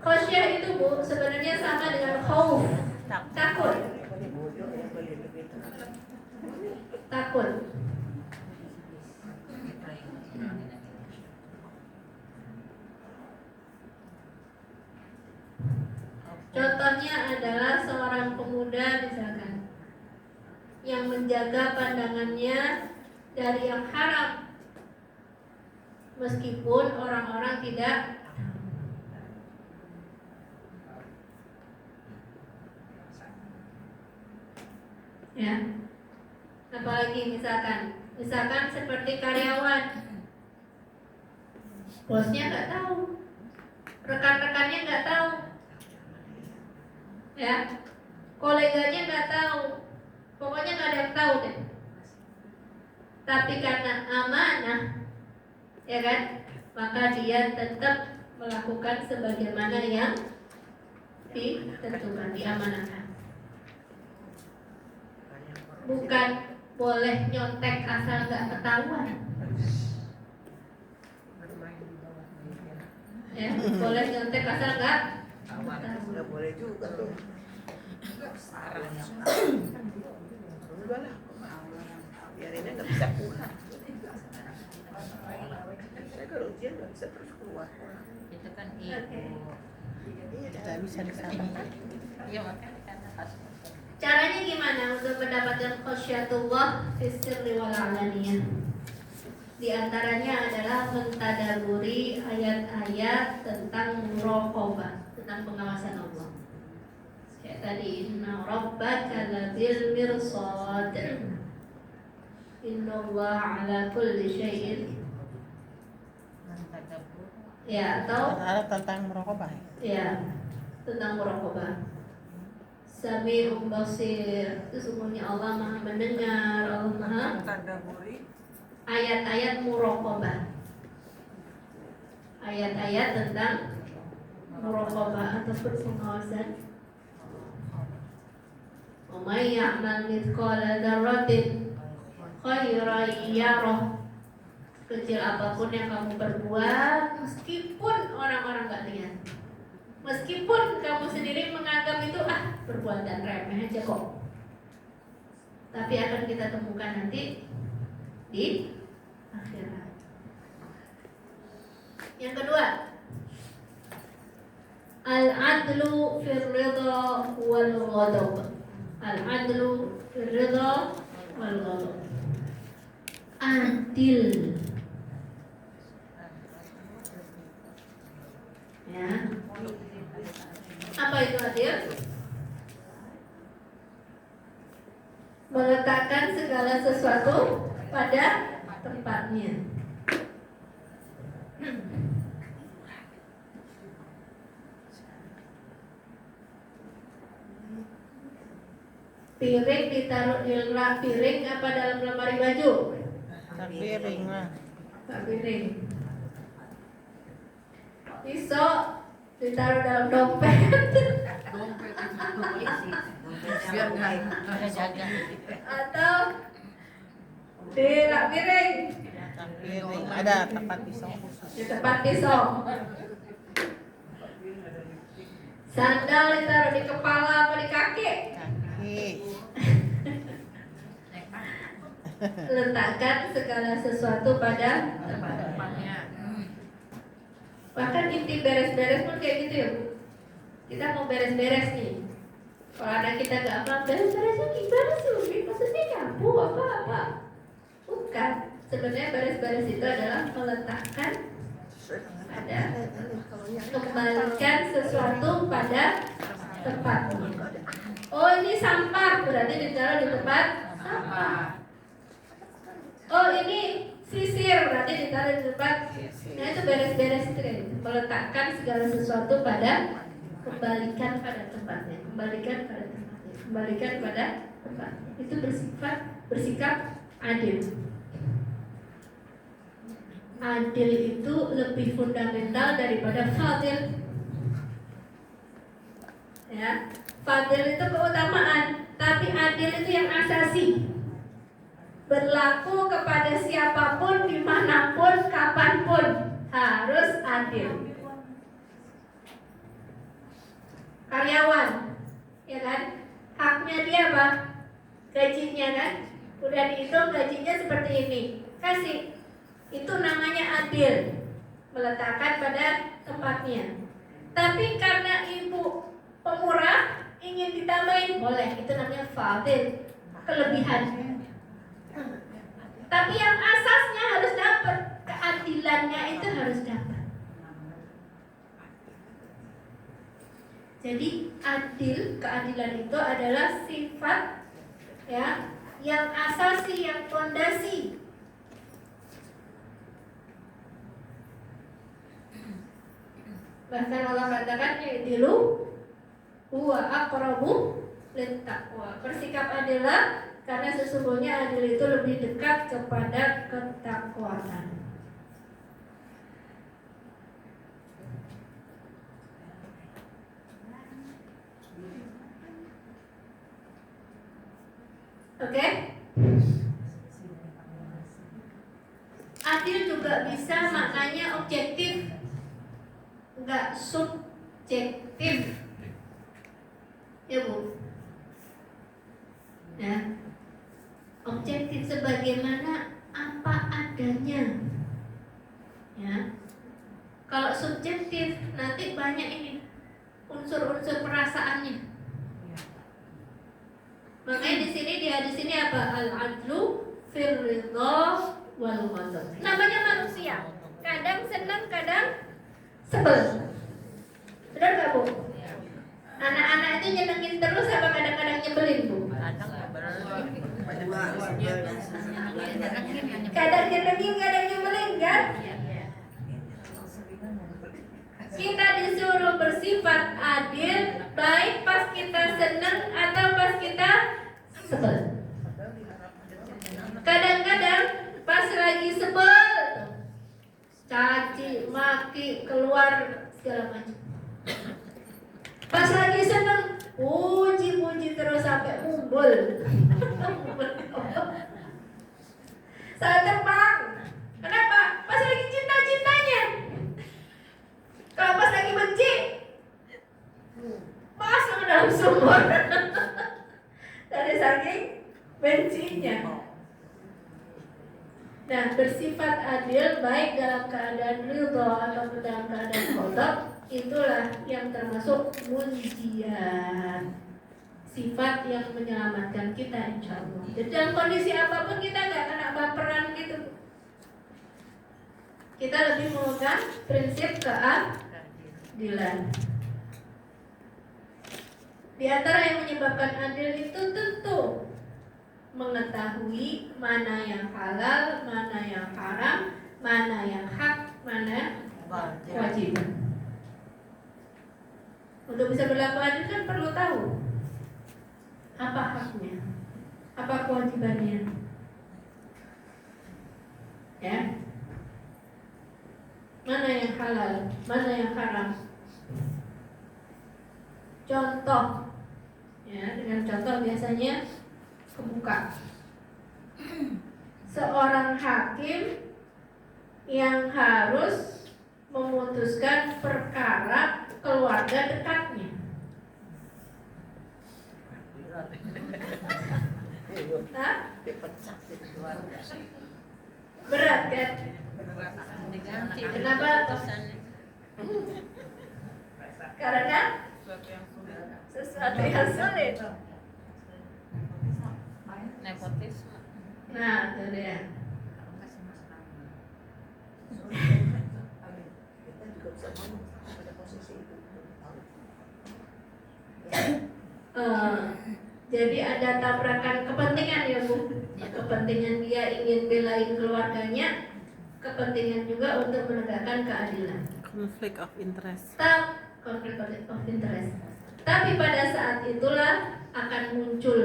Khasyah itu Bu sebenarnya sama dengan khauf, takut. Nggak boleh begitu. Takut. Contohnya adalah seorang pemuda misalkan yang menjaga pandangannya dari yang haram, meskipun orang-orang tidak ya. Apalagi misalkan seperti karyawan, bosnya nggak tahu, rekan-rekannya nggak tahu, ya, koleganya nggak tahu, pokoknya nggak ada yang tahu deh. Tapi karena amanah, ya kan, maka dia tetap melakukan sebagaimana yang ditentukan, diamanahkan. Bukan boleh nyontek asal nggak ketahuan. Ya, boleh nyontek asal nggak ketahuan. Nggak boleh juga tuh. Enggak lah. Biarinnya nggak bisa pulang. Saya kalau ujian nggak bisa terus keluar. Itu kan Oke. Tidak bisa disamakan. Iya makanya kan pas. Caranya gimana untuk mendapatkan khasyatullah fi sirri wal alaniyah? Di antaranya adalah mentadaburi ayat-ayat tentang muraqabah, tentang pengawasan Allah. Kayak tadi, inna rabbaka labil mirsad. Innallaha ala kulli syai'in. Ya, atau Ada tentang merokok. ya, tentang muraqabah. Sami'un basir, sesungguhnya Allah Maha mendengar, Allah Maha Tadaburi. ayat-ayat muraqabah. Ayat-ayat tentang muraqabah atau pengawasan. Wa may ya'mal mithqala dzarratin khairan yarah. Kecil apapun yang kamu perbuat, meskipun orang-orang gak lihat, meskipun kamu sendiri menganggap itu perbuatan remeh aja kok, tapi akan kita temukan nanti di akhirat. Yang kedua, al-adlu fir ridha wal ghadab. Al-adlu fir ridha wal ghadab. Adil. Ya. Apa itu adil? Meletakkan segala sesuatu pada tempatnya. Piring ditaruh di rak piring apa dalam lemari baju? Piring lah. Tak piring. Pisau ditaruh dalam dompet. Biar nggak jaga. Atau di rak piring, Piring ada tempat pisau khusus. di tempat pisau. Sandal ditaruh di kepala apa di kaki? Kaki. Letakkan segala sesuatu pada tempatnya. Bahkan inti beres-beres pun kayak gitu ya, Bu. Kita mau beres-beres nih. Kalau anak kita gak paham beres-beresnya gimana sih, Umi? Maksudnya nyapu apa-apa? Bukan. Sebenarnya beres-beres itu adalah meletakkan pada, kembalikan sesuatu pada tempatnya. Oh, ini sampah, berarti ditaruh di tempat sampah. Oh, ini sisir, berarti ditaruh di tempat. Nah, itu beres-beres itu kan, meletakkan segala sesuatu pada, kembalikan pada tempatnya, kembalikan pada tempatnya, kembalikan pada tempatnya. Itu bersikap adil. Adil itu lebih fundamental daripada fadil. Ya, fadil itu keutamaan, tapi adil itu yang asasi. Berlaku kepada siapapun, dimanapun, kapanpun, harus adil. Karyawan, ya kan? Haknya dia apa? gajinya kan, udah dihitung gajinya seperti ini, kasih. Itu namanya adil, meletakkan pada tempatnya. Tapi karena ibu pemurah ingin ditambahin, boleh, itu namanya fadil, kelebihan. Tapi yang asasnya harus dapat, keadilannya itu harus dapat. Jadi adil, keadilan itu adalah sifat ya yang asasi, yang fondasi. Bahkan Allah katakan i'dilu huwa aqrabu littaqwa. Bersikap adillah karena sesungguhnya adil itu lebih dekat kepada ketakwaan. Oke? Adil juga bisa maknanya objektif, enggak subjektif. Ya Bu? Ya. Objektif sebagaimana apa adanya. Ya. Kalau subjektif nanti banyak ini unsur-unsur perasaannya. Makanya di sini apa? Al-adlu fir ridha wal ghadab. Namanya manusia. Kadang senang, kadang sebel. Benar nggak Bu? Anak-anak itu nyenengin terus apa kadang-kadang nyebelin Bu? Kadang nyenengin, kadang nyebelin kan? Kita disuruh bersifat adil, baik pas kita senang atau pas kita sebel. Kadang-kadang pas lagi sebel, caci, maki, keluar segala macam. Pas lagi senang, puji-puji terus sampai mumbul. Saya terbang. Kenapa? Pas lagi cinta-cintanya. Kalau pas lagi benci, masuk ke dalam sumur. Dari saking bencinya. Nah, bersifat adil baik dalam keadaan ridha atau dalam keadaan ghadab, itulah yang termasuk munjiat. Sifat yang menyelamatkan kita insya Allah. Jadi dalam kondisi apapun kita nggak kena baperan gitu. Kita lebih memegang prinsip keadilan. Di antara yang menyebabkan adil itu tentu mengetahui mana yang halal, mana yang haram, mana yang hak, mana kewajiban. Untuk bisa berlaku adil kan perlu tahu apa haknya, apa kewajibannya. Ya. Mana yang halal, mana yang haram. Contoh, ya, dengan contoh biasanya kebuka. Seorang hakim yang harus memutuskan perkara keluarga dekatnya. Hah? Berat kan? Kenapa? Karena sesuatu yang sulit. Nepotisme. Nah, itu dia. Jadi ada tabrakan kepentingan ya Bu. Kepentingan dia ingin belain keluarganya, kepentingan juga untuk menegakkan keadilan. Conflict of interest. Konflik of interest. Tapi pada saat itulah akan muncul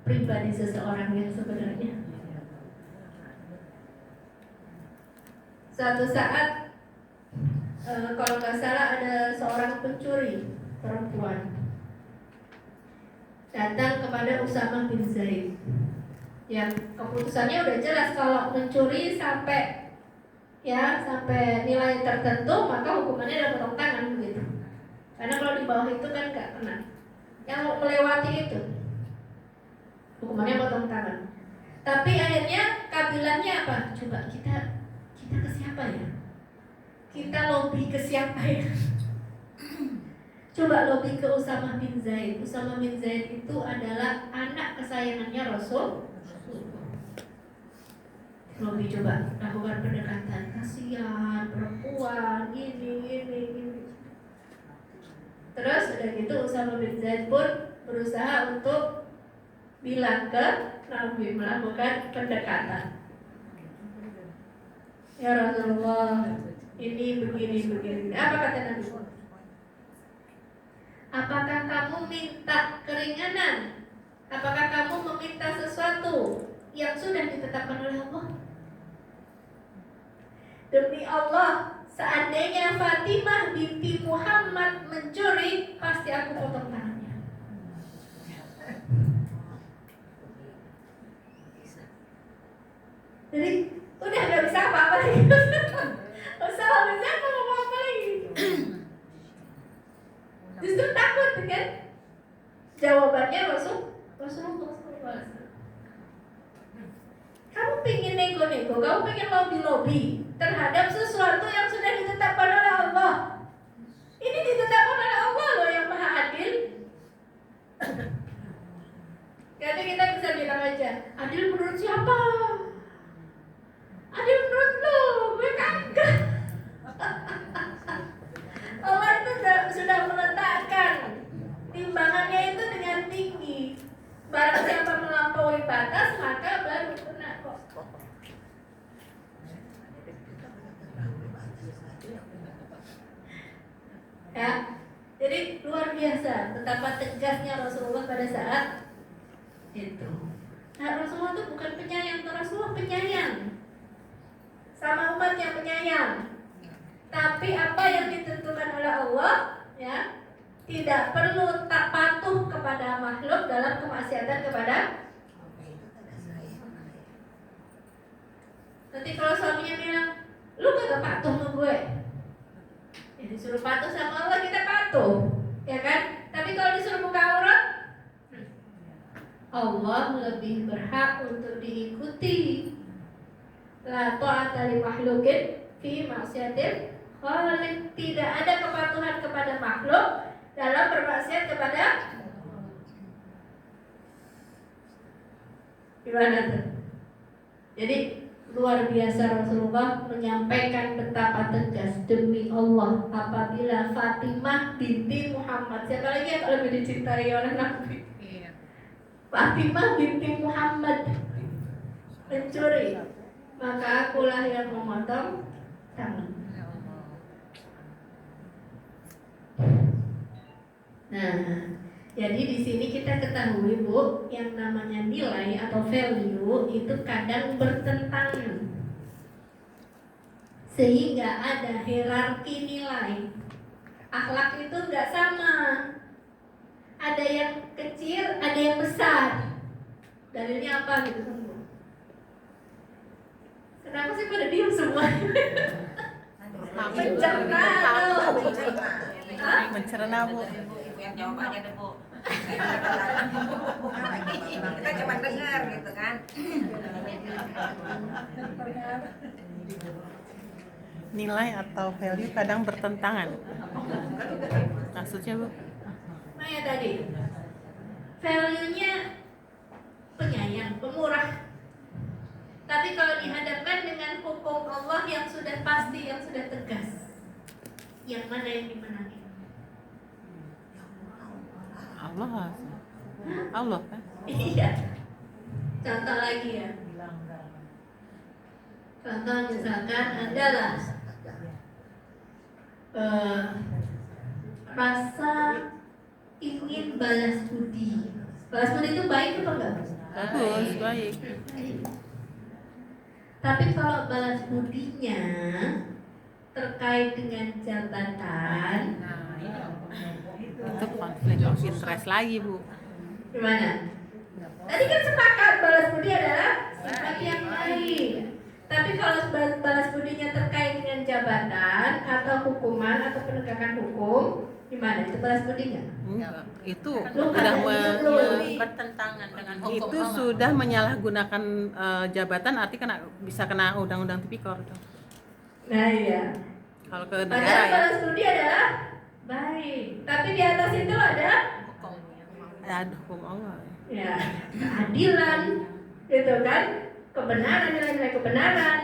pribadi seseorang yang sebenarnya. Suatu saat kalau nggak salah ada seorang pencuri perempuan datang kepada Usamah bin Zaid. Ya, keputusannya udah jelas kalau mencuri sampai nilai tertentu maka hukumannya adalah potong tangan begitu. Karena kalau di bawah itu kan nggak kena. Yang melewati itu hukumannya potong tangan. Tapi akhirnya kabilannya apa? Coba kita ke siapa ya? Kita lobby ke siapa ya? Coba lobby ke Usamah bin Zaid. Usamah bin Zaid itu adalah anak kesayangannya Rasul. Lobby coba lakukan pendekatan, kasihan perempuan ini. Terus udah gitu Usamah bin Zaid pun berusaha untuk bilang ke Nabi, melakukan pendekatan. Ya Rasulullah, ini begini. Apa kata Nabi? Apakah kamu minta keringanan? Apakah kamu meminta sesuatu yang sudah ditetapkan oleh Allah? Demi Allah, seandainya Fatimah binti Muhammad mencuri, pasti aku potong tangannya. Jadi udah gak bisa apa-apa lagi. Usaha bisa ngomong apa lagi? Justru takut kan? Jawabannya Rasulullah SAW. Kamu pengen nego-nego, kamu pengen lobby-lobby terhadap sesuatu yang sudah ditetapkan oleh Allah. Ini ditetapkan oleh Allah loh yang maha adil. Jadi kita bisa bilang aja, adil menurut siapa? Adil menurut lo, gue kagak. Allah itu sudah meletakkan timbangannya itu dengan tinggi. Barang siapa melampaui batas, maka baru kena kok. Ya, jadi luar biasa betapa tegasnya Rasulullah pada saat itu. Nah, Rasulullah itu bukan penyayang, Rasulullah penyayang sama umat yang penyayang. Tapi apa yang ditentukan oleh Allah, ya, tidak perlu tak patuh kepada makhluk dalam kemaksiatan kepada. Nanti kalau suaminya bilang, lu kagak patuh sama gue, ya disuruh patuh sama Allah kita patuh, ya kan? Tapi kalau disuruh buka aurat, Allah lebih berhak untuk diikuti. La ta'ata li makhlukin fi maksiatil khaliq. Tidak ada kepatuhan kepada makhluk dalam bermaksiat kepada. Gimana tuh? Jadi luar biasa Rasulullah menyampaikan betapa tegas, demi Allah, apabila Fatimah binti Muhammad, siapa lagi yang lebih dicintai oleh Nabi? Fatimah binti Muhammad mencuri, maka akulah yang memotong tangan. Nah, jadi di sini kita ketahui Bu, yang namanya nilai atau value itu kadang bertentangan, sehingga ada hierarki nilai. Akhlak itu nggak sama, ada yang kecil, ada yang besar. Dalilnya apa gitu kan Bu? Kenapa sih pada diam semua? Mencerna Bu. Yang jawab aja deh Bu. Kita cuma dengar gitu kan. Nilai atau value kadang bertentangan. Maksudnya Bu? Nah ya tadi, value-nya penyayang, pemurah. Tapi kalau dihadapkan dengan hukum Allah yang sudah pasti, yang sudah tegas, yang mana yang dimenangi? Allah kan? Iya. Contoh lagi ya. Contoh misalkan adalah rasa ingin balas budi. Balas budi itu baik apa enggak? Bagus, baik. Tapi kalau balas budinya terkait dengan jabatan, Itu konflik of interest lagi Bu. gimana? Tadi kan sepakat balas budi adalah sifat yang baik. Tapi kalau balas budinya terkait dengan jabatan atau hukuman atau penegakan hukum, gimana itu balas budinya? Itu Lu sudah bertentangan dengan hukum itu Allah. sudah menyalahgunakan jabatan, arti bisa kena undang-undang tipikor tuh. Nah iya. Kalau ke negara Padahal ya. balas budi adalah baik, tapi di atas itu ada Ada hukum Allah. ya keadilan, gitu kan? Kebenaran, nilai-nilai kebenaran.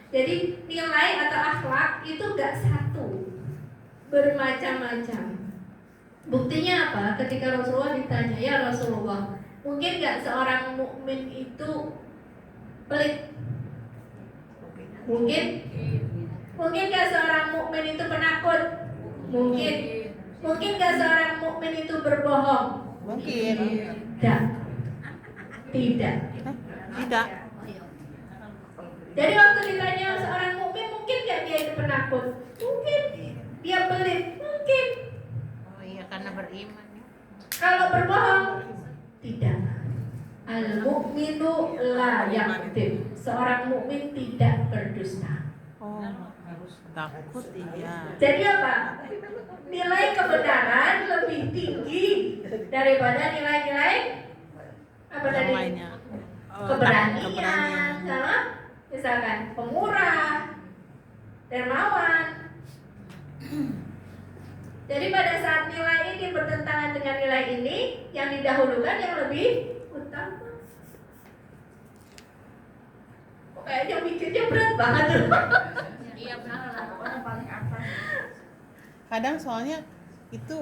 Jadi nilai atau akhlak itu gak satu, bermacam-macam. Buktinya apa? Ketika Rasulullah ditanya, ya Rasulullah, mungkin gak seorang mukmin itu pelit? Mungkin? Mungkin gak seorang mukmin itu penakut? Mungkin. Mungkin gak seorang mukmin itu berbohong? Mungkin. Tidak. Tidak. Tidak. Jadi waktu ditanya seorang mukmin, mungkin gak dia itu penakut? Mungkin. Dia pelit? Mungkin. Oh iya, karena beriman. Kalau berbohong? Tidak. Al-mu'minu la yakdzib. Seorang mukmin tidak berdusta. Oh, takut iya. Jadi apa? Nilai kebenaran lebih tinggi daripada nilai-nilai apa Yang tadi? lainnya. Keberanian, sama misalkan pemurah, dermawan. Jadi pada saat nilai ini bertentangan dengan nilai ini, yang didahulukan yang lebih utama. Kok kayaknya mikirnya berat banget tuh. Iya benar, orang paling atas. Kadang soalnya itu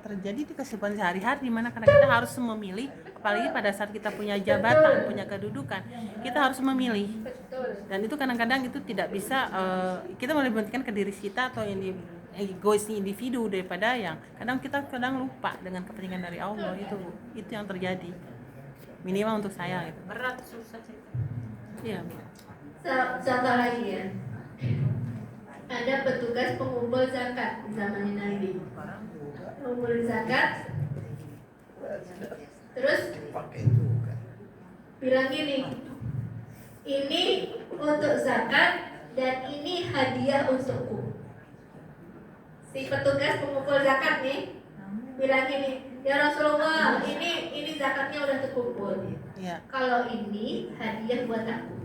terjadi di kehidupan sehari-hari, di mana karena kita harus memilih, apalagi pada saat kita punya jabatan, punya kedudukan, kita harus memilih. Betul. Dan itu kadang-kadang itu tidak bisa kita mementingkan ke diri kita atau egoisnya individu daripada yang kadang lupa dengan kepentingan dari Allah. Itu yang terjadi, minimal untuk saya gitu. Berat, susah sih. Iya. Contoh lagi ya. Ada petugas pengumpul zakat di zaman Nabi. Pengumpul zakat. Terus bilang gini, ini untuk zakat dan ini hadiah untukku. Si petugas pengumpul zakat nih bilang gini, ya Rasulullah, ini zakatnya udah terkumpul. Iya. Kalau ini hadiah buat aku.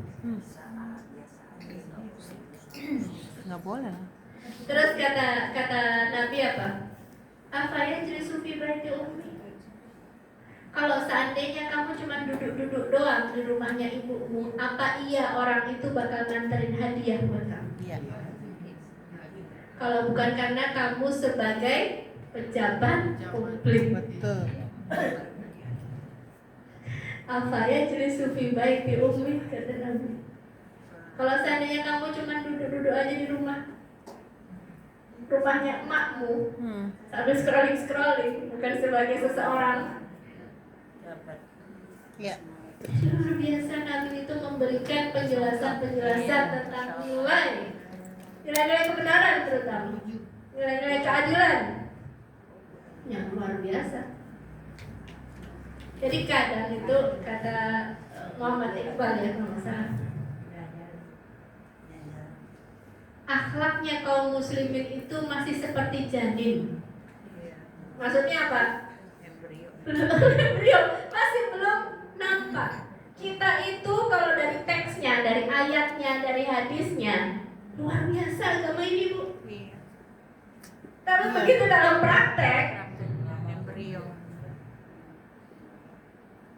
Nggak boleh. Terus kata Nabi apa? Apa ya jadi sufi baiti ummi? Kalau seandainya kamu cuma duduk-duduk doang di rumahnya ibumu, apa iya orang itu bakal nganterin hadiah buat kamu? Iya. Kalau bukan karena kamu sebagai pejabat publik. Betul. Apa ya jadi sufi baiti ummi, kata Nabi. Kalau seandainya kamu cuma duduk-duduk aja di rumahnya emakmu, sambil scrolling, bukan sebagai seseorang. Iya. Luar biasa Nabi itu memberikan penjelasan tentang nilai kebenaran terutama, nilai keadilan yang luar biasa. Jadi kadang itu kata Muhammad Iqbal ya kalau nggak salah, akhlaknya kaum muslimin itu masih seperti janin. Maksudnya apa? Embrio masih belum nampak. Kita itu kalau dari teksnya, dari ayatnya, dari hadisnya, luar biasa agama ini, Bu. Tapi begitu dalam praktek,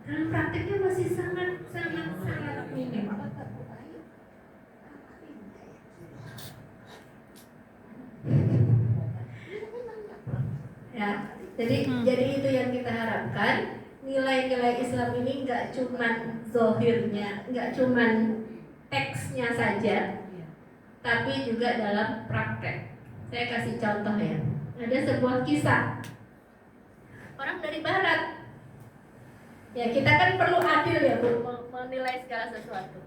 dalam prakteknya masih sangat minim. Ya, jadi itu yang kita harapkan. Nilai-nilai Islam ini nggak cuman zohirnya, nggak cuman teksnya saja, tapi juga dalam praktek. Saya kasih contoh ya. Ada sebuah kisah orang dari Barat. Ya kita kan perlu adil ya Bu, menilai segala sesuatu.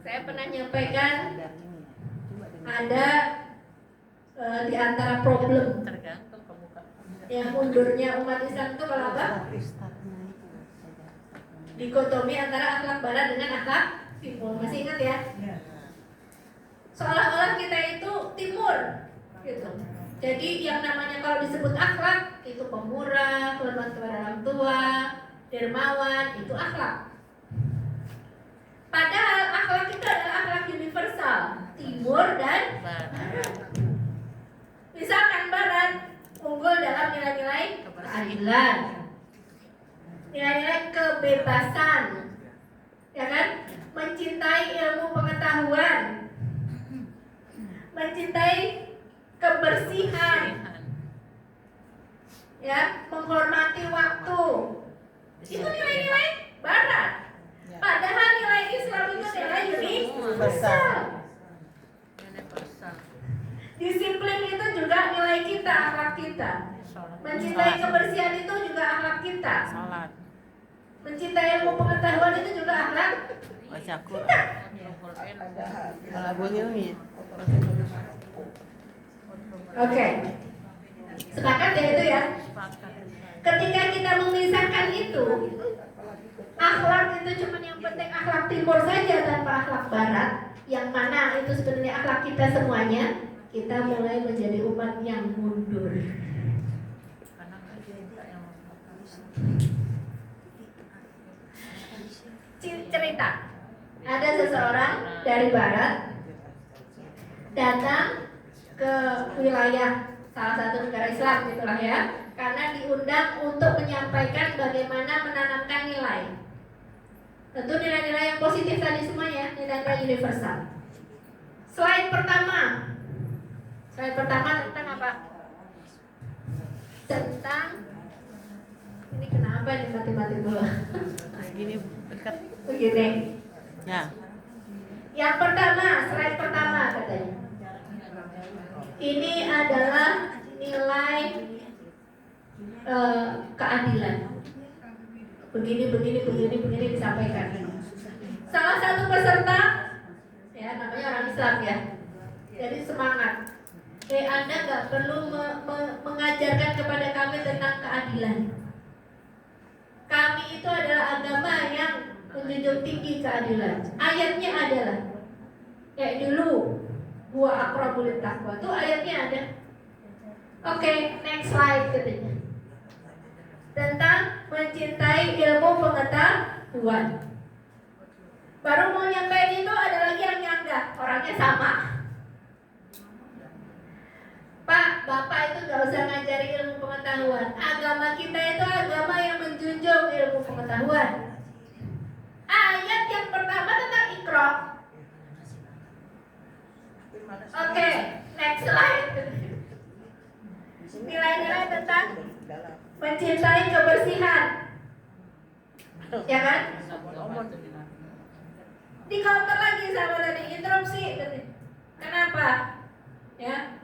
Saya pernah nyampaikan ada di antara problem yang mundurnya umat Islam itu kalau apa? dikotomi antara akhlak barat dengan akhlak timur. Masih ingat ya? Seolah-olah kita itu timur gitu. Jadi yang namanya kalau disebut akhlak itu pemurah, hormat kepada orang tua, dermawan, itu akhlak. Padahal akhlak itu adalah akhlak universal, timur dan barat. Misalkan barat unggul dalam nilai-nilai keadilan, nilai-nilai kebebasan, ya kan? Mencintai ilmu pengetahuan, mencintai kebersihan, ya, menghormati waktu. Itu nilai-nilai barat. Padahal nilai Islam itu nilai universal. Disiplin itu juga nilai kita, akhlak kita. Mencintai kebersihan itu juga akhlak kita. Salat. Mencintai ilmu pengetahuan itu juga akhlak Baca kita. Quran. Kalau boleh nih. Oke. Sepakat ya itu ya. Ketika kita memisahkan itu, akhlak itu cuma yang penting akhlak timur saja tanpa akhlak barat, yang mana itu sebenarnya akhlak kita semuanya, kita mulai menjadi umat yang mundur. Cerita, ada seseorang dari barat datang ke wilayah salah satu negara Islam gitulah ya, karena diundang untuk menyampaikan bagaimana menanamkan nilai. Tentu nilai-nilai yang positif tadi semuanya, nilai-nilai universal. Slide pertama tentang apa? Tentang ini kenapa nih mati-mati dulu? Gini dekat. Begini. Ya. Yang pertama, slide pertama katanya. Ini adalah nilai keadilan. Begini disampaikan. Salah satu peserta, ya namanya orang Islam ya. Jadi semangat. Anda nggak perlu mengajarkan kepada kami tentang keadilan. Kami itu adalah agama yang menjunjung tinggi keadilan. Ayatnya adalah kayak dulu huwa aqrabul taqwa. Itu ayatnya ada. Oke, next slide katanya. Tentang mencintai ilmu pengetahuan. Baru mau nyampein itu ada lagi yang nyanggah, orangnya sama. Pak, Bapak itu gak usah ngajari ilmu pengetahuan. Agama kita itu agama yang menjunjung ilmu pengetahuan. Ayat yang pertama tentang Iqra. Oke, next slide. Nilai-nilai tentang mencintai kebersihan, ya kan? Di counter lagi sama tadi, interupsi. Kenapa? Ya.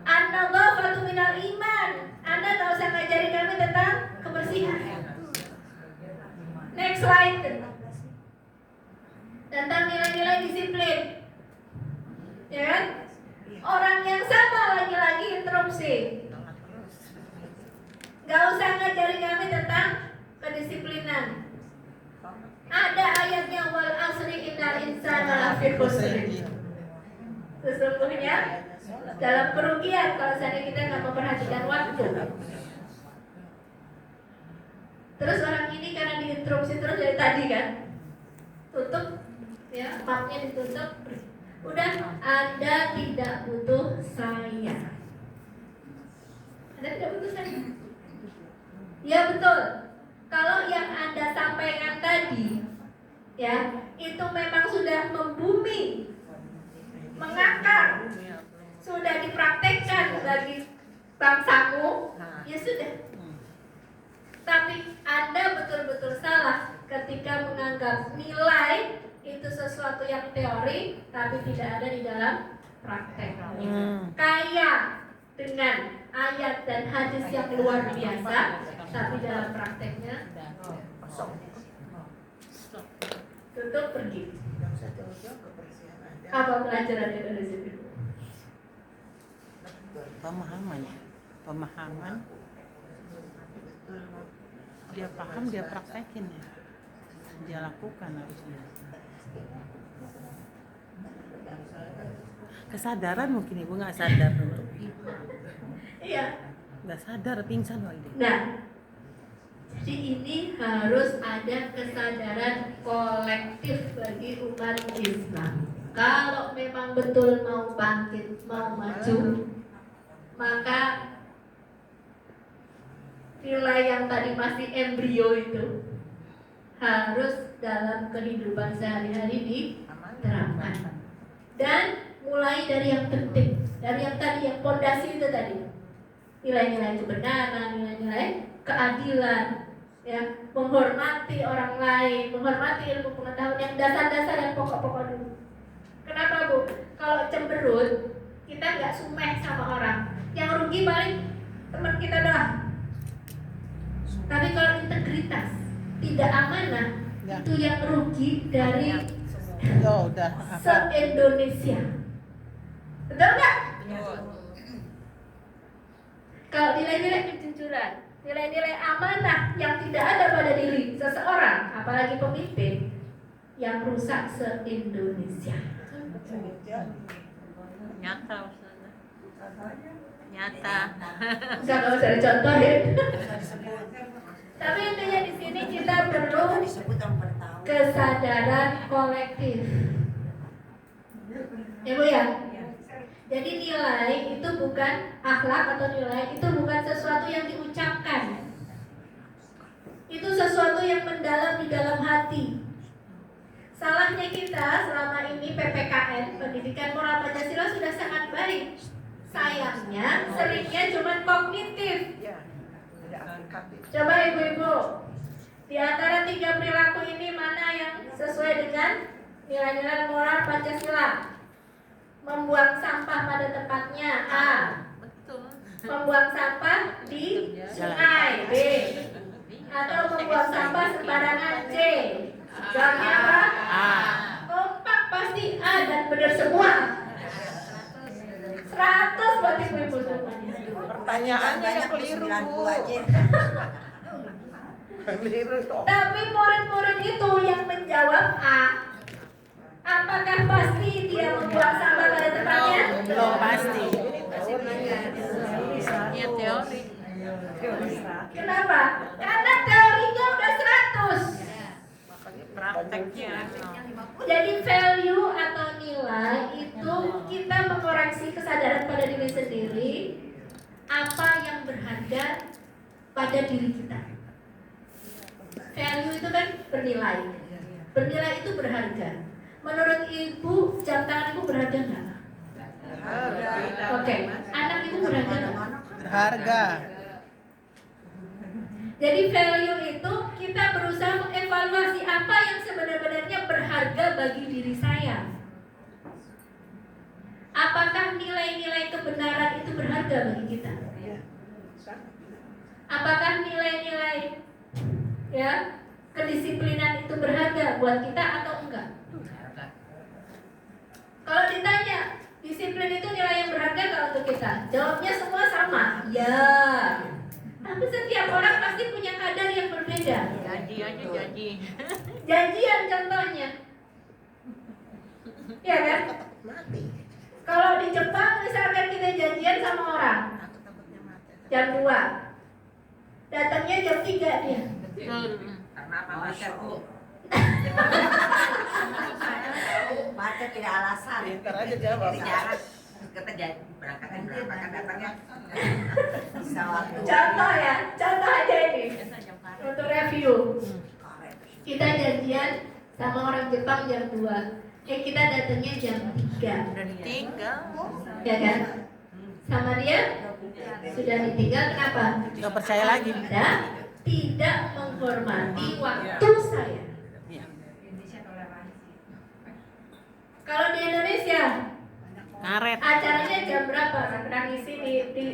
An-nadhafatu minal iman. Anda gak usah ngajari kami tentang kebersihan. Next slide. Tentang nilai-nilai disiplin, ya kan? Orang yang sama lagi-lagi interupsi. Gak usah ngajari kami tentang kedisiplinan. Ada ayatnya wal asri innal insana lafi khusr. Sesungguhnya dalam kerugian kalau misalnya kita nggak memperhatikan waktu. Terus orang ini karena diinterupsi terus dari tadi kan, tutup ya, mapnya ditutup. Udah, Anda tidak butuh saya. Anda tidak butuh saya. Ya betul. Kalau yang Anda sampaikan tadi, ya, itu memang sudah membumi, mengakar, sudah dipraktekkan bagi bangsamu, ya sudah. Tapi Anda betul-betul salah ketika menganggap nilai itu sesuatu yang teori, tapi tidak ada di dalam praktek. Kaya dengan ayat dan hadis yang luar biasa, tapi dalam prakteknya tutup pergi. Apa pelajarannya dari situ? Pemahaman. Dia paham, dia praktekin ya. dia lakukan harusnya. Kesadaran mungkin ibu nggak sadar dulu, Iya. nggak sadar pingsan lagi. Nah, jadi ini harus ada kesadaran kolektif bagi umat Islam. Kalau memang betul mau bangkit, mau maju, maka nilai yang tadi masih embrio itu harus dalam kehidupan sehari-hari diterapkan. Dan mulai dari yang penting, dari yang tadi, yang pondasi itu tadi, nilai-nilai kebenaran, nilai-nilai keadilan, ya, menghormati orang lain, menghormati ilmu pengetahuan, yang dasar-dasar, yang pokok-pokok dulu. Kenapa Bu? Kalau cemberut, kita nggak sumeh sama orang, yang rugi paling teman kita doang. Tapi kalau integritas, tidak amanah, Ya. itu yang rugi dari Oh, udah apa? se-Indonesia. Betul nggak? Kalau nilai-nilai kejujuran, nilai-nilai amanah yang tidak ada pada diri seseorang, apalagi pemimpin, yang rusak se-Indonesia. Nyata Ustaz. Nyata. Nggak usah dicontohin. Tapi intinya di sini kita perlu kesadaran kolektif. Ya Bu ya? Jadi nilai itu bukan akhlak, atau nilai itu bukan sesuatu yang diucapkan. Itu sesuatu yang mendalam di dalam hati. Salahnya kita selama ini PPKN, Pendidikan Moral Pancasila, sudah sangat baik. Sayangnya seringnya cuma kognitif. Coba ibu-ibu, di antara 3 perilaku ini mana yang sesuai dengan nilai-nilai moral Pancasila? Membuang sampah pada tempatnya, A. Membuang sampah di sungai, B. Atau membuang sampah sembarangan, C. Jawabnya apa? A. Kompak pasti A, dan benar semua. 100 buat ibu-ibu semuanya. Pertanyaannya yang keliru. Keliru itu. Tapi murid-murid itu yang menjawab A, apakah pasti dia membuang sampah pada tempatnya? Belum pasti. Iya teori. Kenapa? Karena teorinya udah 100. Prakteknya. Jadi value atau nilai itu kita mengoreksi kesadaran pada diri sendiri, apa yang berharga pada diri kita. Value itu kan bernilai. Bernilai itu berharga. Menurut ibu, jam tangan ibu berharga nggak? Oke, anak ibu berharga nggak? Berharga. Jadi value itu kita berusaha mengevaluasi apa yang sebenarnya berharga bagi diri saya. Apakah nilai-nilai kebenaran itu berharga bagi kita? Apakah nilai-nilai, ya, kedisiplinan itu berharga buat kita atau enggak? Kalau ditanya, disiplin itu nilai yang berharga nggak untuk kita? Jawabnya semua sama, ya. Tapi setiap orang pasti punya kadar yang berbeda. Janji aja janji. Janjian contohnya, ya kan? Mati. Kalau di Jepang misalkan kita janjian sama orang jam 2, datangnya jam 3 dia. Karena apa macet Bu? Macet tidak alasan. Pintar aja jawab. Jarak. Kita jadi berangkatnya berapa kan datangnya? Bisa waktu. Contoh aja ini untuk review. Kita janjian sama orang Jepang jam 2. Kita datangnya jam 3. Udah ditinggal. Ya kan? Sama dia sudah ditinggal, kenapa? Nggak percaya lagi. Anda tidak menghormati waktu saya. Iya. Kalau di Indonesia, Ngaret. acaranya jam berapa? Saya pernah ngisi di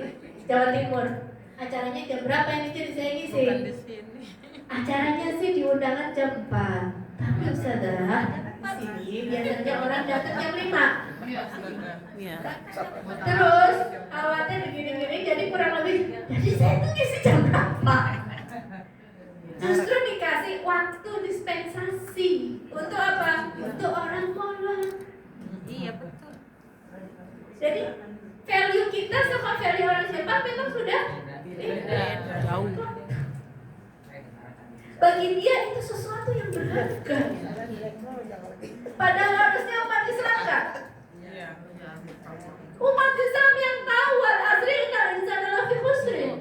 Jawa Timur. Acaranya jam berapa ini jadi saya ngisi? Bukan di sini. Acaranya sih di undangan jam 4. Tapi Ustazah, sini biasanya orang datang jam 5. Iya. Terus awalnya begini-gini jadi kurang lebih. Jadi saya tuh ngisi jam berapa? Justru dikasih waktu dispensasi. Untuk apa? Untuk orang kolot. Iya betul. Jadi value kita sama value orang Jepang memang sudah Jauh. bagi dia itu sesuatu yang berharga. Padahal harusnya umat Islam kan? Umat Islam yang tahu wal asri innal insana lafi khusrin.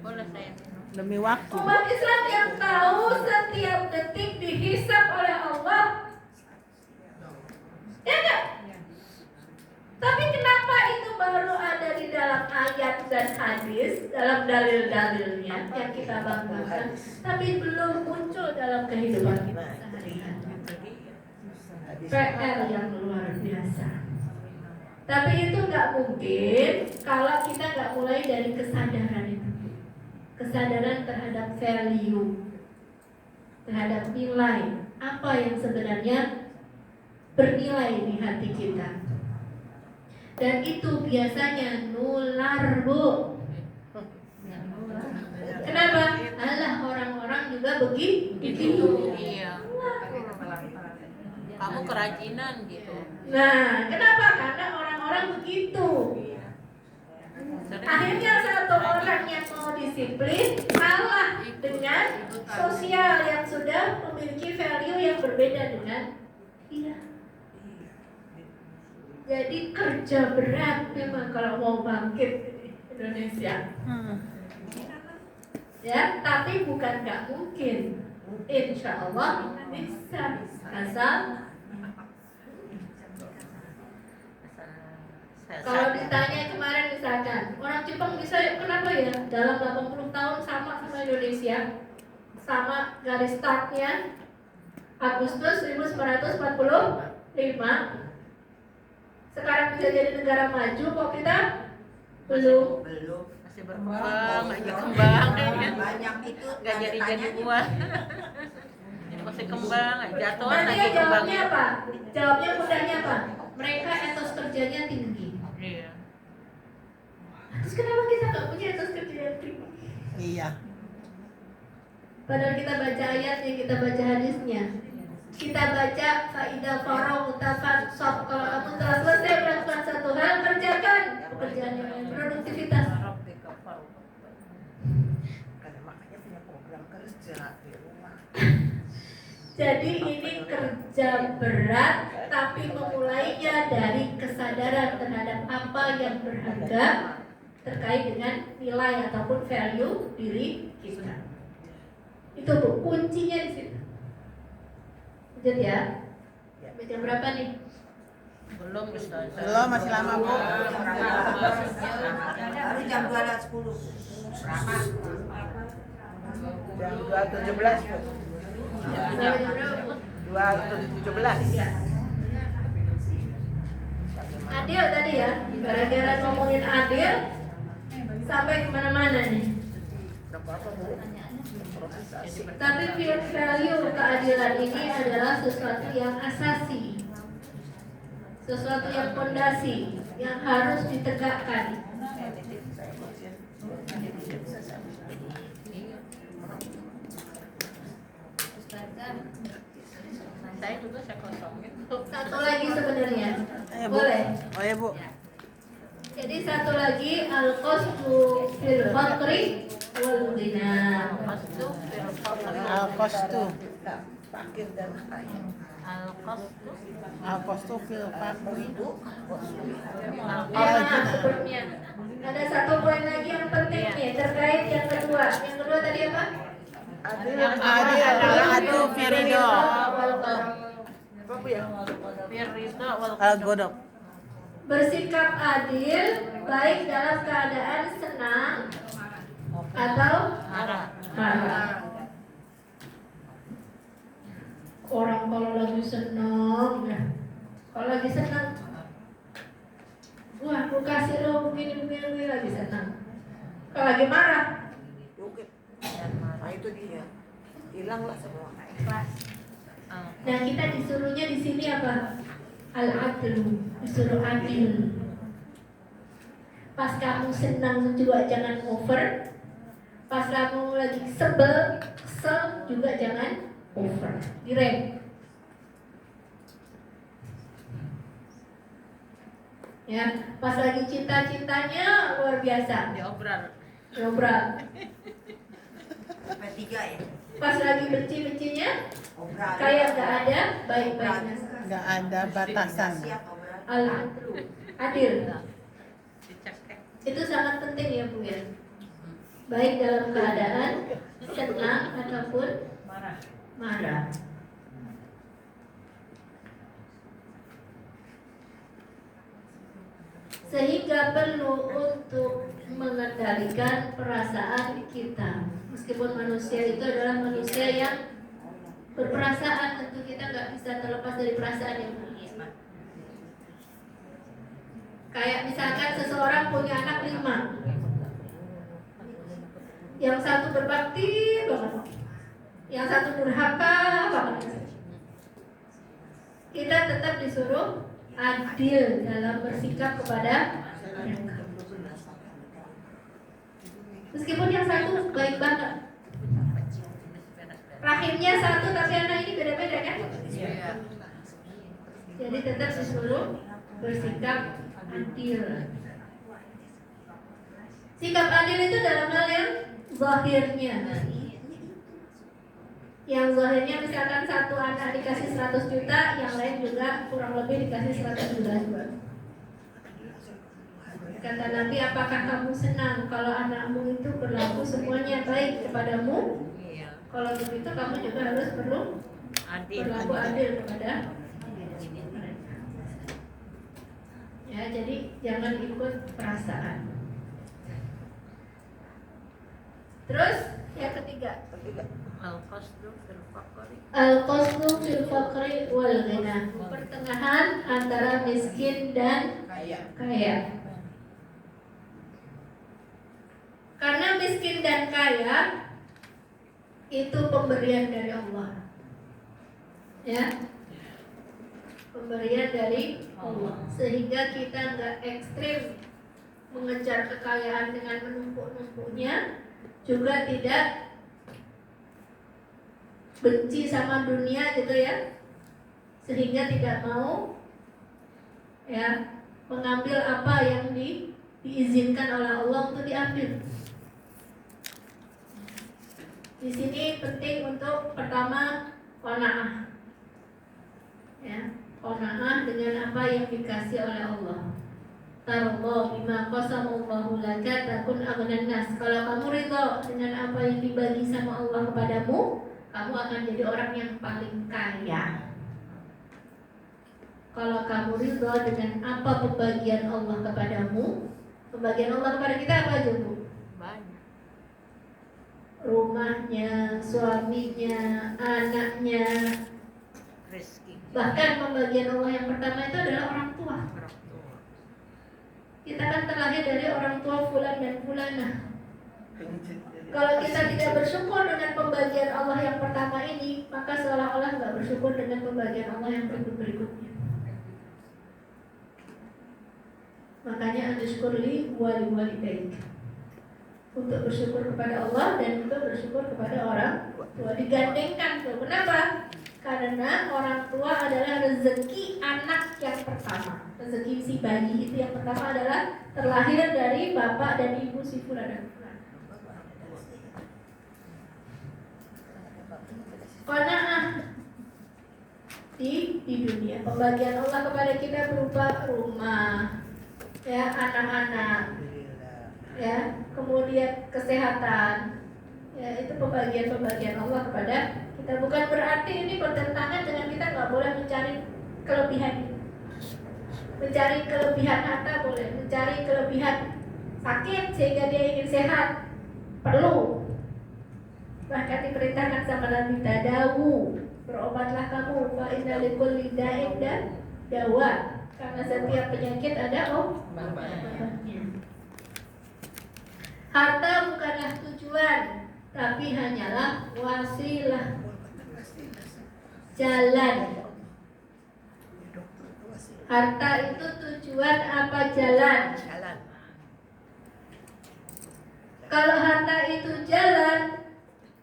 Boleh saya. Demi waktu. Umat Islam yang tahu setiap detik dihisab oleh Allah. Ya enggak? Tapi kenapa itu baru ada di dalam ayat dan hadis, dalam dalil-dalilnya yang kita banggakan, tapi belum muncul dalam kehidupan kita sehari-hari. PR yang luar biasa. Tapi itu nggak mungkin kalau kita nggak mulai dari kesadaran itu, kesadaran terhadap value, terhadap nilai apa yang sebenarnya bernilai di hati kita. Dan itu biasanya nular, Bu. Kenapa? Alah, orang-orang juga begitu. Iya. Kamu kerajinan gitu. Nah, kenapa? Karena orang-orang begitu. Akhirnya satu orang yang mau disiplin kalah dengan sosial yang sudah memiliki value yang berbeda dengan dia. Jadi kerja berat memang kalau mau bangkit di Indonesia. Ya, tapi bukan nggak mungkin. Insya Allah bisa. Asal kalau ditanya kemarin misalkan orang Jepang bisa kenapa ya dalam 80 tahun sama Indonesia, sama garis startnya Agustus 1945. Sekarang bisa jadi negara maju, kok kita belum. Masih berkembang, lagi kembang kayaknya. Banyak itu Nggak jadi buah. Ini masih kembang, jatuhan Nanti lagi ya kembang. jawabnya apa? Jawabnya mudahnya apa? Mereka etos kerjanya tinggi. Iya. Terus kenapa kita nggak punya etos kerja yang tinggi? Iya. Padahal kita baca ayatnya, kita baca hadisnya, kita baca faidah farau mutafat sob. Kalau kamu telah selesai melakukan satu hal, kerjakan pekerjaan yang lain, produktivitas. Makanya punya program kerja di rumah. Jadi ini kerja berat, tapi memulainya dari kesadaran terhadap apa yang berharga terkait dengan nilai ataupun value diri kita. Itu Bu, kuncinya di situ. Lanjut ya. Jam berapa nih? Belum Ustaz. Belum, masih lama, Bu. Baru jam 12.10. Jam 2.17, Bu. 2.17. Adil tadi ya, gara-gara ngomongin adil sampai kemana-mana nih. Tapi value keadilan ini adalah sesuatu yang asasi, sesuatu yang fondasi, yang harus ditegakkan. Saya juga saya kosongin. Satu lagi sebenarnya, Bu. boleh. Oh ya, Bu. Jadi satu lagi al-qasdu fil faqri wal ghina. Al-qastu. Fakir dan kaya. Al-Qastu. Al-qastu fil faqri. Sebelumnya ada satu poin lagi yang penting nih terkait yang kedua. Yang kedua tadi apa? Adil. Al-adu firido. Apa Bu ya? Firida wal Al-godok. Bersikap adil baik dalam keadaan senang atau marah. marah. Orang kalau lagi senang ya, kalau lagi senang, wah aku kasih lo begini lagi senang. Kalau lagi marah, Yukit. Nah itu dia. Hilanglah semua. nah kita disuruhnya di sini apa? Al-adlu, disuruh adil. Pas kamu senang juga jangan over. Pas kamu lagi sebel, kesel juga jangan over, direm. Ya, pas lagi cinta-cintanya luar biasa, Diobral. ngobrol. Tiga ya. Pas lagi benci-bencinya Obral. kayak gak ada baik-baiknya. Nggak ada batasan. Allah adil. Itu sangat penting ya Bu ya. Baik dalam keadaan senang ataupun marah. Sehingga perlu untuk mengendalikan perasaan kita. Meskipun manusia itu adalah manusia yang berperasaan, tentu kita nggak bisa terlepas dari perasaan yang buruk. Kayak misalkan seseorang punya anak 5, yang satu berbakti banget, yang satu durhaka banget. Kita tetap disuruh adil dalam bersikap kepada mereka. Meskipun yang satu baik banget, rahimnya satu tapi anak ini beda-beda kan? Jadi tetap disuruh bersikap adil. Sikap adil itu dalam hal yang zahirnya. Yang zahirnya misalkan satu anak dikasih 100 juta, yang lain juga kurang lebih dikasih 100 juta juga. Kata Nabi, apakah kamu senang kalau anakmu itu berlaku semuanya baik kepadamu? Kalau begitu kamu juga harus perlu berlaku adil kepada mereka. Ya, jadi jangan ikut perasaan. Terus yang ketiga, al-qasdu fil faqri wal ghina. Pertengahan antara miskin dan kaya. Karena miskin dan kaya itu pemberian dari Allah. Ya. Pemberian dari Allah. Sehingga kita nggak ekstrim mengejar kekayaan dengan menumpuk-numpuknya, juga tidak benci sama dunia gitu ya, sehingga tidak mau ya mengambil apa yang diizinkan oleh Allah untuk diambil. Di sini penting untuk pertama qanaah, ya, qanaah dengan apa yang dikasih oleh Allah. Tarallah bima qasamallahu laka takun aghnan nas. Kalau kamu ridho dengan apa yang dibagi sama Allah kepadamu, kamu akan jadi orang yang paling kaya. Kalau kamu ridho dengan apa pembagian Allah kepadamu, pembagian Allah kepada kita apa aja Bu? Rumahnya, suaminya, anaknya, bahkan pembagian Allah yang pertama itu adalah orang tua. Kita kan terlahir dari orang tua fulan dan fulanah. Kalau kita tidak bersyukur dengan pembagian Allah yang pertama ini, maka seolah-olah nggak bersyukur dengan pembagian Allah yang berikutnya. Makanya anjushkurli wali walidaik, untuk bersyukur kepada Allah dan juga bersyukur kepada orang tua, digandengkan tuh. Kenapa? Karena orang tua adalah rezeki anak yang pertama. Rezeki si bayi itu yang pertama adalah terlahir dari bapak dan ibu si fulan dan fulan. Qanaah di dunia. Pembagian Allah kepada kita berupa rumah, ya, anak-anak, ya, kemudian kesehatan, ya, itu pembagian Allah kepada kita. Bukan berarti ini bertentangan dengan kita nggak boleh mencari kelebihan. Mencari kelebihan harta boleh, mencari kelebihan sakit sehingga dia ingin sehat perlu. Bahkan diperintahkan sama Nabi, tadawu, berobatlah kamu, fa inna likulli da'in dan dawa, karena setiap penyakit ada obatnya. Harta bukanlah tujuan, tapi hanyalah wasilah, jalan. Harta itu tujuan apa jalan? Kalau harta itu jalan,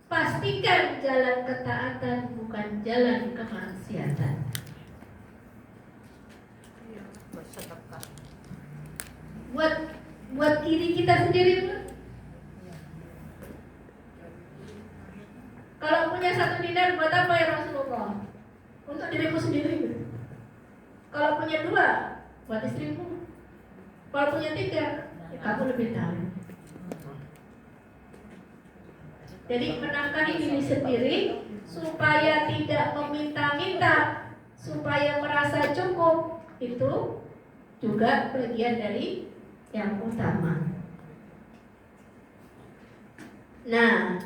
pastikan jalan ketaatan, bukan jalan kemaksiatan. Buat diri kita sendiri pun. Kalau punya 1 dinar buat apa ya Rasulullah? Untuk dirimu sendiri. Kalau punya 2 buat istrimu. Kalau punya 3 ya kamu lebih tahu. Jadi menafkahi diri sendiri supaya tidak meminta-minta, supaya merasa cukup, itu juga bagian dari yang utama. Nah,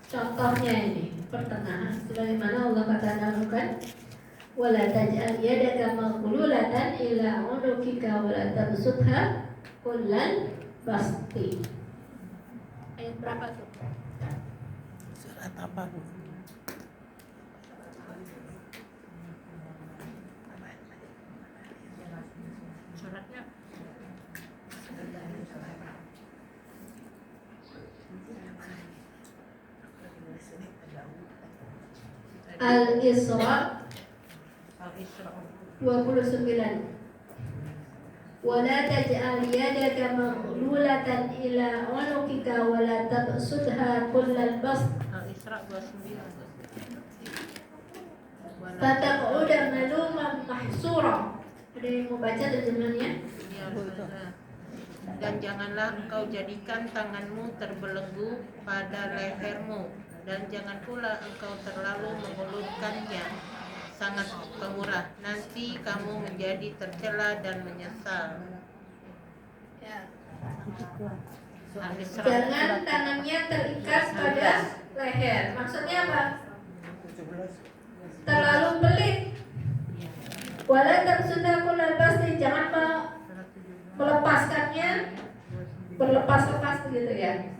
contohnya ini pertengahan, sebagaimana Allah katakan, wala taj'al yadaka maghlulatan ila 'unukika wala tabsutha kullal basti. Ayat berapa tuh? Surat apa, Bu? Suratnya Al-Isra Al-Isra 29. Wala taj'al yadaka maghlulatan ila 'unukika wala tabsutha kullal bast Al-Isra 29. fataq'uda maluman mahsura. Ada yang mau baca terjemahannya? Ya, dan janganlah engkau jadikan tanganmu terbelenggu pada lehermu, dan jangan pula engkau terlalu mengulurkannya sangat pemurah, nanti kamu menjadi tercela dan menyesal. Ya. Al-Isra. Jangan tangannya terikat pada leher. Maksudnya apa? Terlalu pelit. Wala tabsutha kullal basti, jangan melepaskannya berlepas-lepas begitu ya.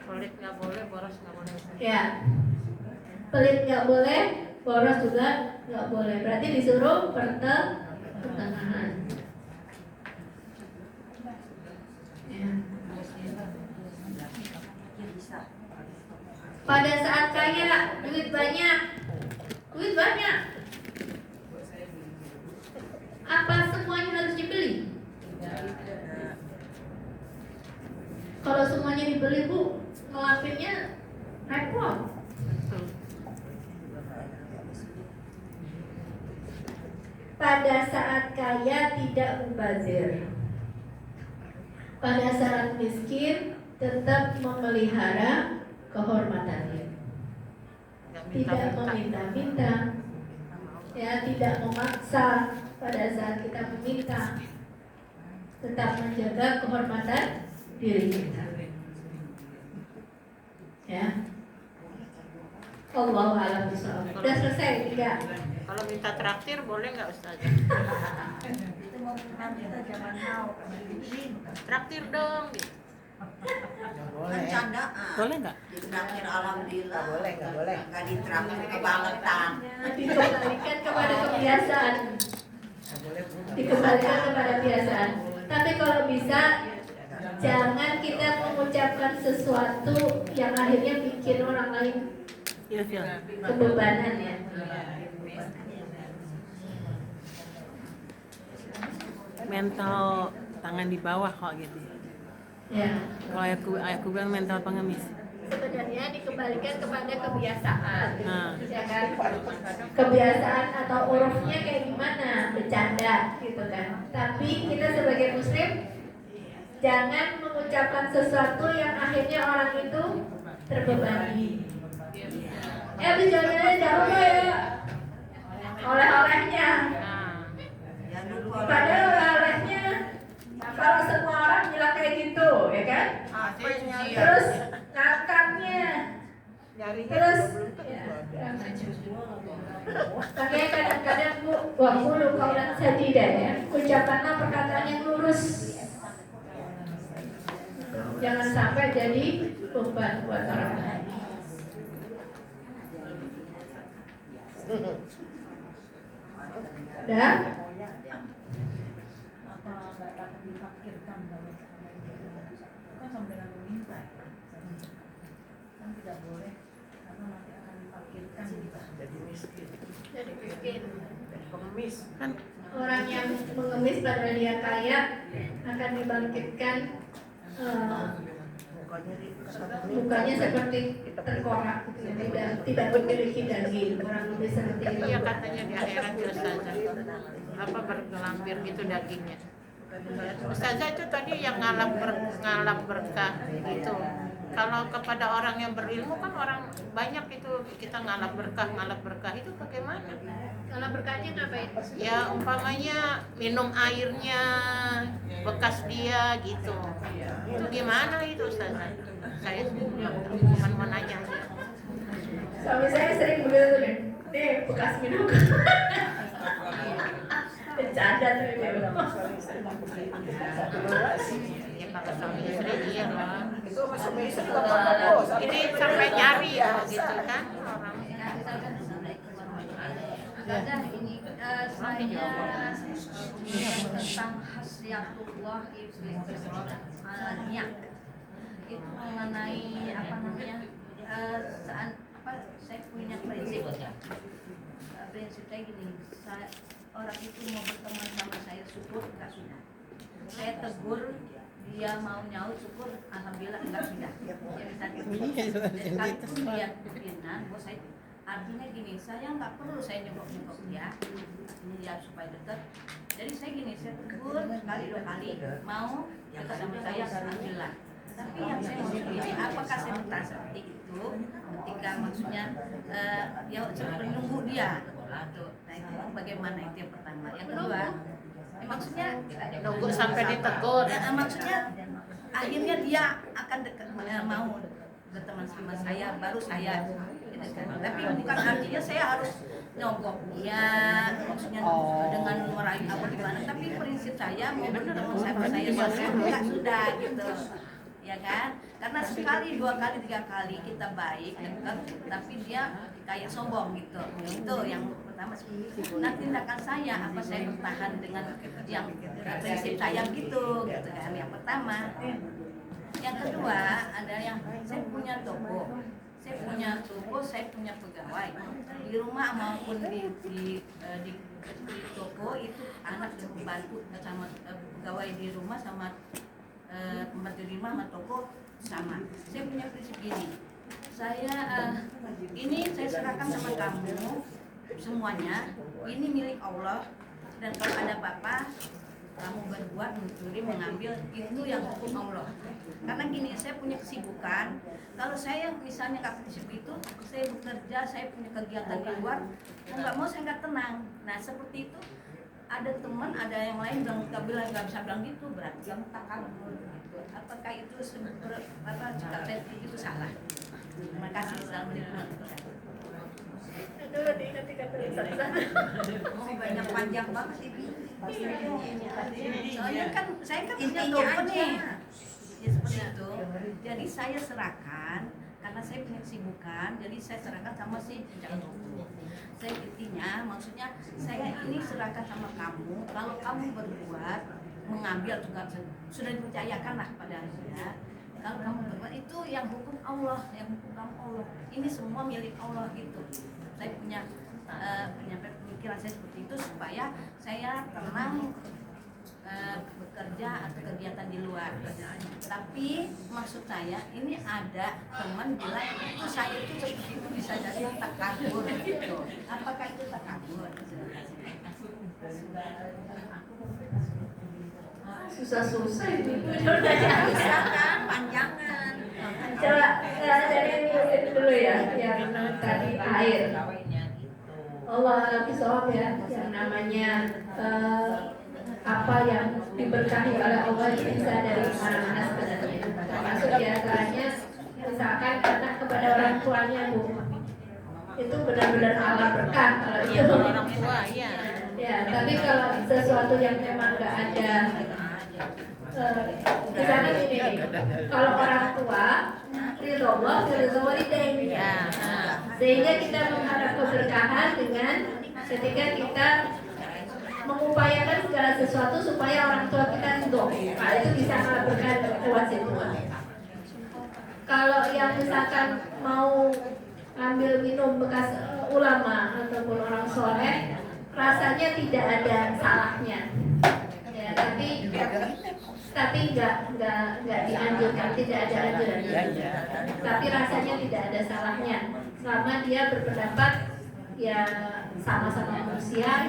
Pelit nggak boleh, boros nggak boleh. Ya. Pelit nggak boleh, boros juga nggak boleh. Berarti disuruh pertengahan. Ya. Pada saat kaya, duit banyak, apa semuanya harus dibeli? Kalau semuanya dibeli, Bu, ngelapinnya repot. Pada saat kaya tidak mubazir, pada saat miskin tetap memelihara kehormatannya, tidak meminta-minta, ya, tidak memaksa. Pada saat kita meminta, tetap menjaga kehormatan diri kita, ya. Allahu a'lam bishawab. Udah selesai 3. Kalau minta traktir boleh nggak Ustaz? Itu mau kita zaman now. Traktir dong gitu. Kan candaan. Boleh nggak? Ditraktir alhamdulillah. Nggak boleh. Nggak ditraktir kebangetan. Dikembalikan kepada kebiasaan. Dikembalikan kepada kebiasaan. Tapi kalau bisa, jangan kita mengucapkan sesuatu yang akhirnya bikin orang lain Ilfil. kebebanan, ya. Mental tangan di bawah kok gitu. Ya. Kalau aku bilang mental pengemis. Sebenarnya dikembalikan kepada kebiasaan, ya kan? Kebiasaan atau urufnya kayak gimana, bercanda gitu kan. Tapi kita sebagai muslim jangan mengucapkan sesuatu yang akhirnya orang itu terbebani. Habis jalannya jauh ya, oleh-olehnya. Jangan lupa. Padahal oleh-olehnya kalau semua orang bilang kayak gitu, ya kan? Terus ngangkatnya, terus ya, makanya kadang-kadang Bu, waqulu qaulan sadida, ya, ucapanlah perkataan yang lurus, jangan sampai jadi beban buat orang lain. Udah? dipakirkan kalau itu kan sama dengan meminta kan tidak boleh karena nanti akan dipakirkan kita Jadi miskin, Jadi miskin. jadi pengemis. Kan Orang yang mengemis padahal dia kaya akan dibangkitkan mukanya seperti tengkorak, tidak memiliki daging. Orang ngemis seperti itu. Iya katanya di akhirat ya Ustazah. Apa bergelampir gitu dagingnya. Ustazah itu tadi yang ngalap berkah gitu. Kalau kepada orang yang berilmu kan orang banyak itu kita ngalap berkah itu bagaimana? Kalau berkahnya ngapain? Ya umpamanya minum airnya bekas dia gitu. Itu gimana itu Ustazah? Saya cuma mau nanya aja. Suami saya sering begitu deh. Nih bekas minum. Bercanda tuh dia. Ya pakai suami istri iya lah. Itu masuk istri juga bagus. Ini sampai nyari gitu kan orang. Ustazah, ini saya tentang khasiatullah niat itu mengenai apa namanya saya punya prinsip prinsipnya gini, orang itu mau berteman sama saya syukur enggak sudah, saya tegur dia mau nyaut syukur alhamdulillah enggak sudah ya bisa gitu. Sekalipun dia pimpinan bos saya artinya gini, saya nggak perlu saya nyebok dia ini dia supaya dekat, jadi saya gini, saya tegur sekali dua kali mau dekat sama saya alhamdulillah. Tapi yang saya mau gini, apakah saya minta seperti itu ketika maksudnya ya seperti nunggu dia tuh, nah itu bagaimana, itu yang pertama. Yang kedua maksudnya Nunggu sampai ditegur. maksudnya akhirnya dia akan dekat mau berteman sama saya baru saya gitu kan. Tapi bukan artinya saya harus nyogok dia maksudnya dengan meraih apa gimana, tapi prinsip saya mau bertemu sama saya enggak sudah gitu ya kan, karena sekali dua kali tiga kali kita baik dekat tapi dia kayak sombong gitu, itu yang pertama. Nah tindakan saya apa, saya bertahan dengan yang prinsip saya gitu kan, yang pertama. Yang kedua ada yang saya punya toko, saya punya pegawai di rumah maupun di toko itu anak yang membantu sama pegawai di rumah sama pembantu di rumah sama toko sama. Saya punya prinsip gini, ini saya serahkan sama kamu semuanya, ini milik Allah dan kalau ada apa-apa kamu berbuat, mencuri, mengambil, itu yang hukum Allah. Karena gini, saya punya kesibukan. Kalau saya misalnya nggak prinsip itu, saya bekerja, saya punya kegiatan di luar, mau nggak mau saya nggak tenang. Nah seperti itu, ada teman, ada yang lain bilang nggak bisa bilang gitu, berarti kamu takabur. Gitu. Apakah itu sikap saya itu salah? Terima kasih. Assalamualaikum. Aduh, ketika tulisan. Oh banyak panjang banget ini. Soalnya kan saya kan punya toko nih. Ya seperti itu. Jadi saya serahkan karena saya punya kesibukan, jadi saya serahkan sama si penjaga toko. Saya intinya maksudnya saya ini serahkan sama kamu. Kalau kamu berbuat mengambil juga sudah dipercayakan lah pada saya. Kalau kamu berbuat itu yang hukum Allah, yang hukum kamu Allah. Ini semua milik Allah gitu. Saya punya pemikiran saya seperti itu supaya saya tenang bekerja atau kegiatan di luar. Tapi maksud saya ini ada teman bilang itu saya itu seperti itu bisa jadi takabur gitu. Apakah itu takabur? Susah-susah itu. Bisa kan panjangan. Coba dari yang dulu ya, yang tadi air. Allah alam bisawab ya, yang namanya apa yang diberkahi oleh Allah itu bisa dari mana-mana sebenarnya. Termasuk diantaranya misalkan anak kepada orang tuanya bu, itu benar-benar alam berkah kalau itu. Orang tua ya. Ya, tapi kalau sesuatu yang memang nggak ada, misalnya ini nih, kalau orang tua ridho Allah, ridho walidain, sehingga kita mengharap keberkahan dengan ketika kita mengupayakan segala sesuatu supaya orang tua kita ridho. Nah, itu bisa melakukan lewat situ. Kalau yang misalkan mau ambil minum bekas ulama ataupun orang soleh, rasanya tidak ada salahnya. Ya, tapi nggak dianjurkan, tidak ada anjuran. Tapi rasanya tidak ada salahnya selama dia berpendapat ya sama-sama manusia.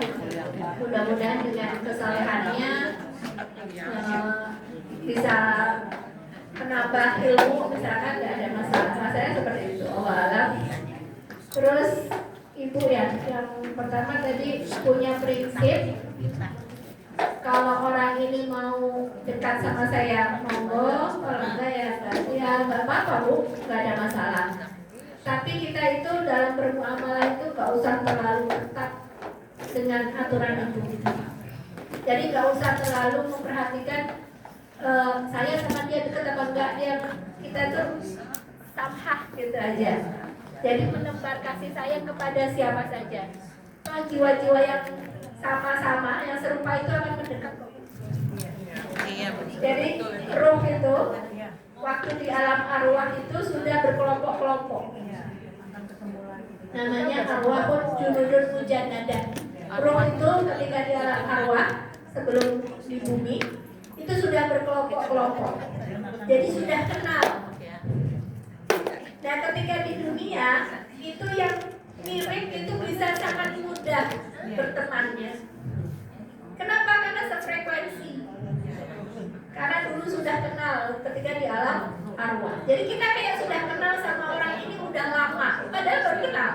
Mudah-mudahan dengan kesalehannya bisa menambah ilmu, misalkan nggak ada masalah. Rasanya seperti itu. Allah alam. Terus ibu ya, yang pertama tadi punya prinsip. Kalau orang ini mau dekat sama saya, monggo. Kalau enggak ya nggak apa-apa bu, nggak ada masalah. Tapi kita itu dalam bermuamalah itu nggak usah terlalu ketat dengan aturan itu. Jadi nggak usah terlalu memperhatikan saya sama dia dekat apa enggak, kita tuh samhah gitu aja. Jadi menebar kasih sayang kepada siapa saja. Jiwa-jiwa yang sama-sama, yang serupa itu akan mendekat kok. Jadi ruh itu waktu di alam arwah itu sudah berkelompok-kelompok. Namanya arwahun junudun mujannada. Ruh itu ketika di alam arwah sebelum di bumi itu sudah berkelompok-kelompok. Jadi sudah kenal. Nah, ketika di dunia itu yang mirip itu bisa sangat mudah bertemannya. Kenapa? Karena sefrekuensi. Karena dulu sudah kenal ketika di alam arwah. Jadi kita kayak sudah kenal sama orang ini udah lama, padahal baru kenal.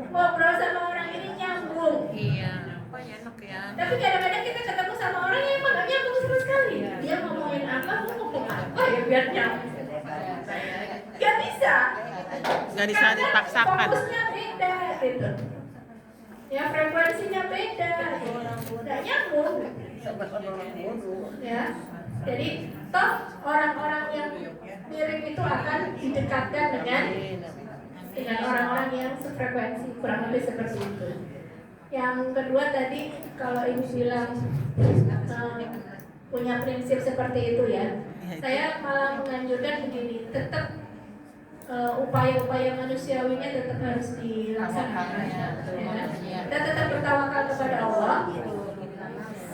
Ngobrol sama orang ini nyambung. Iya, enak ya. Tapi kadang-kadang kita ketemu sama orang yang emang gak nyambung sama sekali. Dia ngomongin apa, mau ngomong apa ya biar nyambung. Gak bisa. Nggak bisa Karena dipaksakan. fokusnya beda gitu. Ya frekuensinya beda. Gak nyambung. Ya. Jadi toh orang-orang yang mirip itu akan didekatkan dengan orang-orang yang sefrekuensi, kurang lebih seperti itu. Yang kedua tadi kalau ini bilang punya prinsip seperti itu ya, saya malah menganjurkan begini, tetap upaya-upaya manusiawinya tetap harus dilaksanakan. Ya. Kita tetap bertawakal kepada Allah,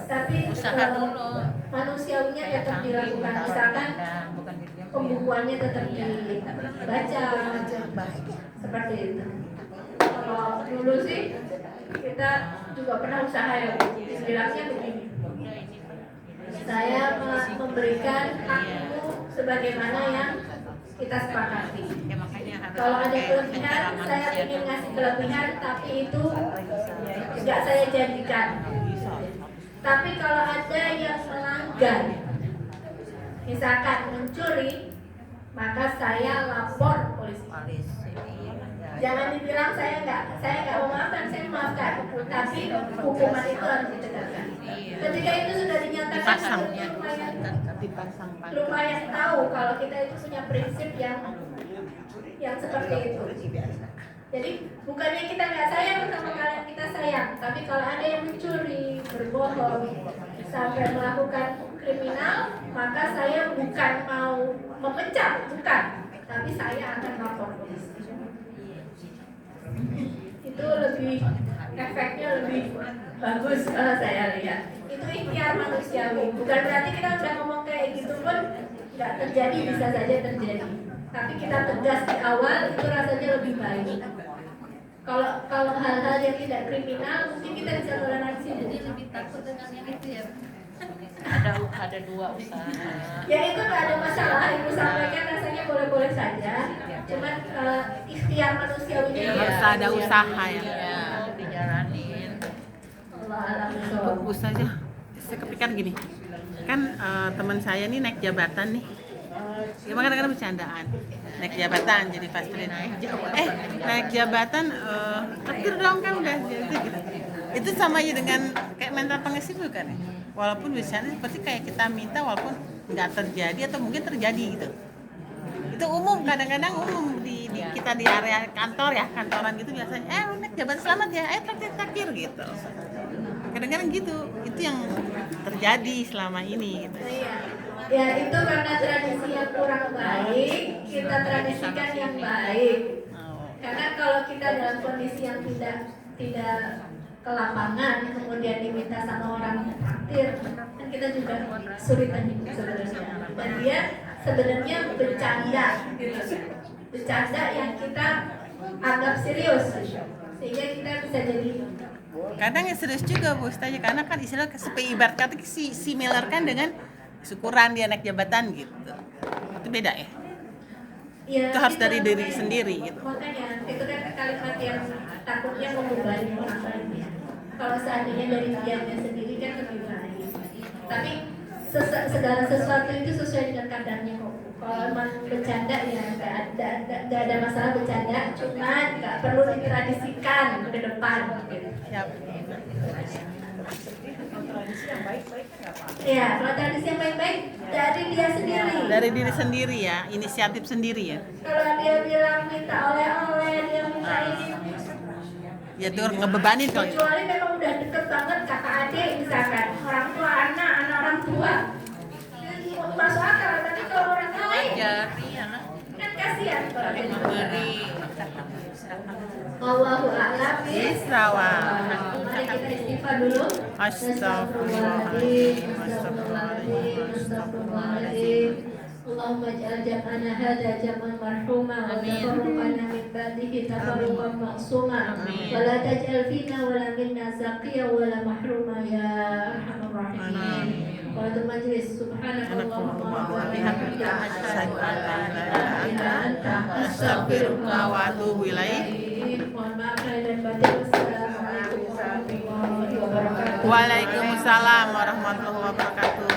tapi Usaha dulu. manusiawinya tetap dilakukan. Misalkan pembukuannya tetap dibaca, seperti itu. Kalau dulu sih kita juga pernah usaha ya, istilahnya begini. Saya memberikan hakmu sebagaimana yang kita sepakati. Kalau ada kelebihan, saya ingin ngasih kelebihan, tapi itu nggak saya jadikan. Tapi kalau ada yang melanggar, misalkan mencuri, maka saya lapor polisi. Jangan dibilang saya nggak memaafkan, saya memaafkan, tapi hukuman itu harus ditegakkan. Ketika itu sudah dinyatakan, lumayan tahu kalau kita itu punya prinsip yang seperti itu. Jadi bukannya kita nggak sayang sama kalian, kita sayang. Tapi kalau ada yang mencuri, berbohong, sampai melakukan kriminal, maka saya bukan mau memecat, bukan. Tapi saya akan lapor polisi. Itu lebih efeknya lebih bagus kalau saya lihat. Itu ikhtiar manusiawi. Bukan berarti kita udah ngomong kayak gitu pun nggak terjadi, bisa saja terjadi. Tapi kita tegas di awal itu rasanya lebih baik. Kalau hal-hal yang tidak kriminal mungkin kita bisa toleransi. Jadi lebih takut dengan yang itu ya. Ada dua usaha. Ya itu nggak ada masalah. Ibu sampaikan rasanya boleh-boleh saja. Cuman ikhtiar manusiawinya Harus ada usaha ya. Dijalanin. Allah alam. Fokus saja. Saya kepikiran gini, kan teman saya nih naik jabatan nih. Ya kadang-kadang bercandaan. Naik jabatan jadi pastrin. Naik jabatan takdir dong kan udah gitu. Itu sama aja dengan kayak mental pengesit bukan ya? Walaupun biasanya seperti kayak kita minta walaupun nggak terjadi atau mungkin terjadi gitu. Itu umum, kadang-kadang umum di kita di area kantor ya, kantoran gitu biasanya naik jabat selamat ya, ayo takdir gitu. Kadang-kadang gitu, itu yang terjadi selama ini gitu. Iya. Ya itu karena tradisi yang kurang baik, kita tradisikan yang baik. Karena kalau kita dalam kondisi yang tidak ke lapangan, kemudian diminta sama orang takdir, kan kita juga kesulitan sebenarnya. Dan dia sebenarnya bercanda, gitu. Bercanda yang kita anggap serius, sehingga kita bisa jadi Kadang yang serius juga Bu Ustazah, karena kan istilah ibarat kata similarkan dengan syukuran dia naik jabatan gitu. Itu beda ya. ya, Itu harus kita- dari diri sendiri gitu. Makanya itu kan kalimat yang takutnya membebani orang lain ya. Kalau seandainya dari diamnya sendiri kan lebih baik. Tapi segala sesuatu itu sesuai dengan kadarnya kok. Kalau emang bercanda ya nggak ada masalah bercanda, cuma nggak perlu ditradisikan ke depan. Gitu. Siap. Ya, kalau tradisi yang baik-baik dari dia sendiri. Dari diri sendiri ya, inisiatif sendiri ya. Kalau dia bilang minta oleh-oleh, dia minta ini. Ya itu ngebebanin kalau itu. Kecuali memang udah deket banget kakak adik misalkan, orang tua anak orang tua. Masuk akal, tapi kalau orang lain Jari ya. kan kasihan kalau dia Memberi. Wallahu a'lam Bisawab. Mari kita istighfar dulu. Astagfirullahaladzim. Astagfirullahaladzim. Allahumma ij'al jam'ana hadha jam'an marhuma wa tafarruqana min ba'dihi tafarruqan ma'suma wa la taj'al fina wa la minna zaqiya wa la mahruma ya arhamar rahimin. Qalatul majlis subhanakallahumma wa bihamdika asyhadu an la ilaha illa anta astaghfiruka wa atubu ilaik. Mohon maaf lahir dan batin. Wassalamualaikum warahmatullahi wabarakatuh. Waalaikumsalam warahmatullahi wabarakatuh.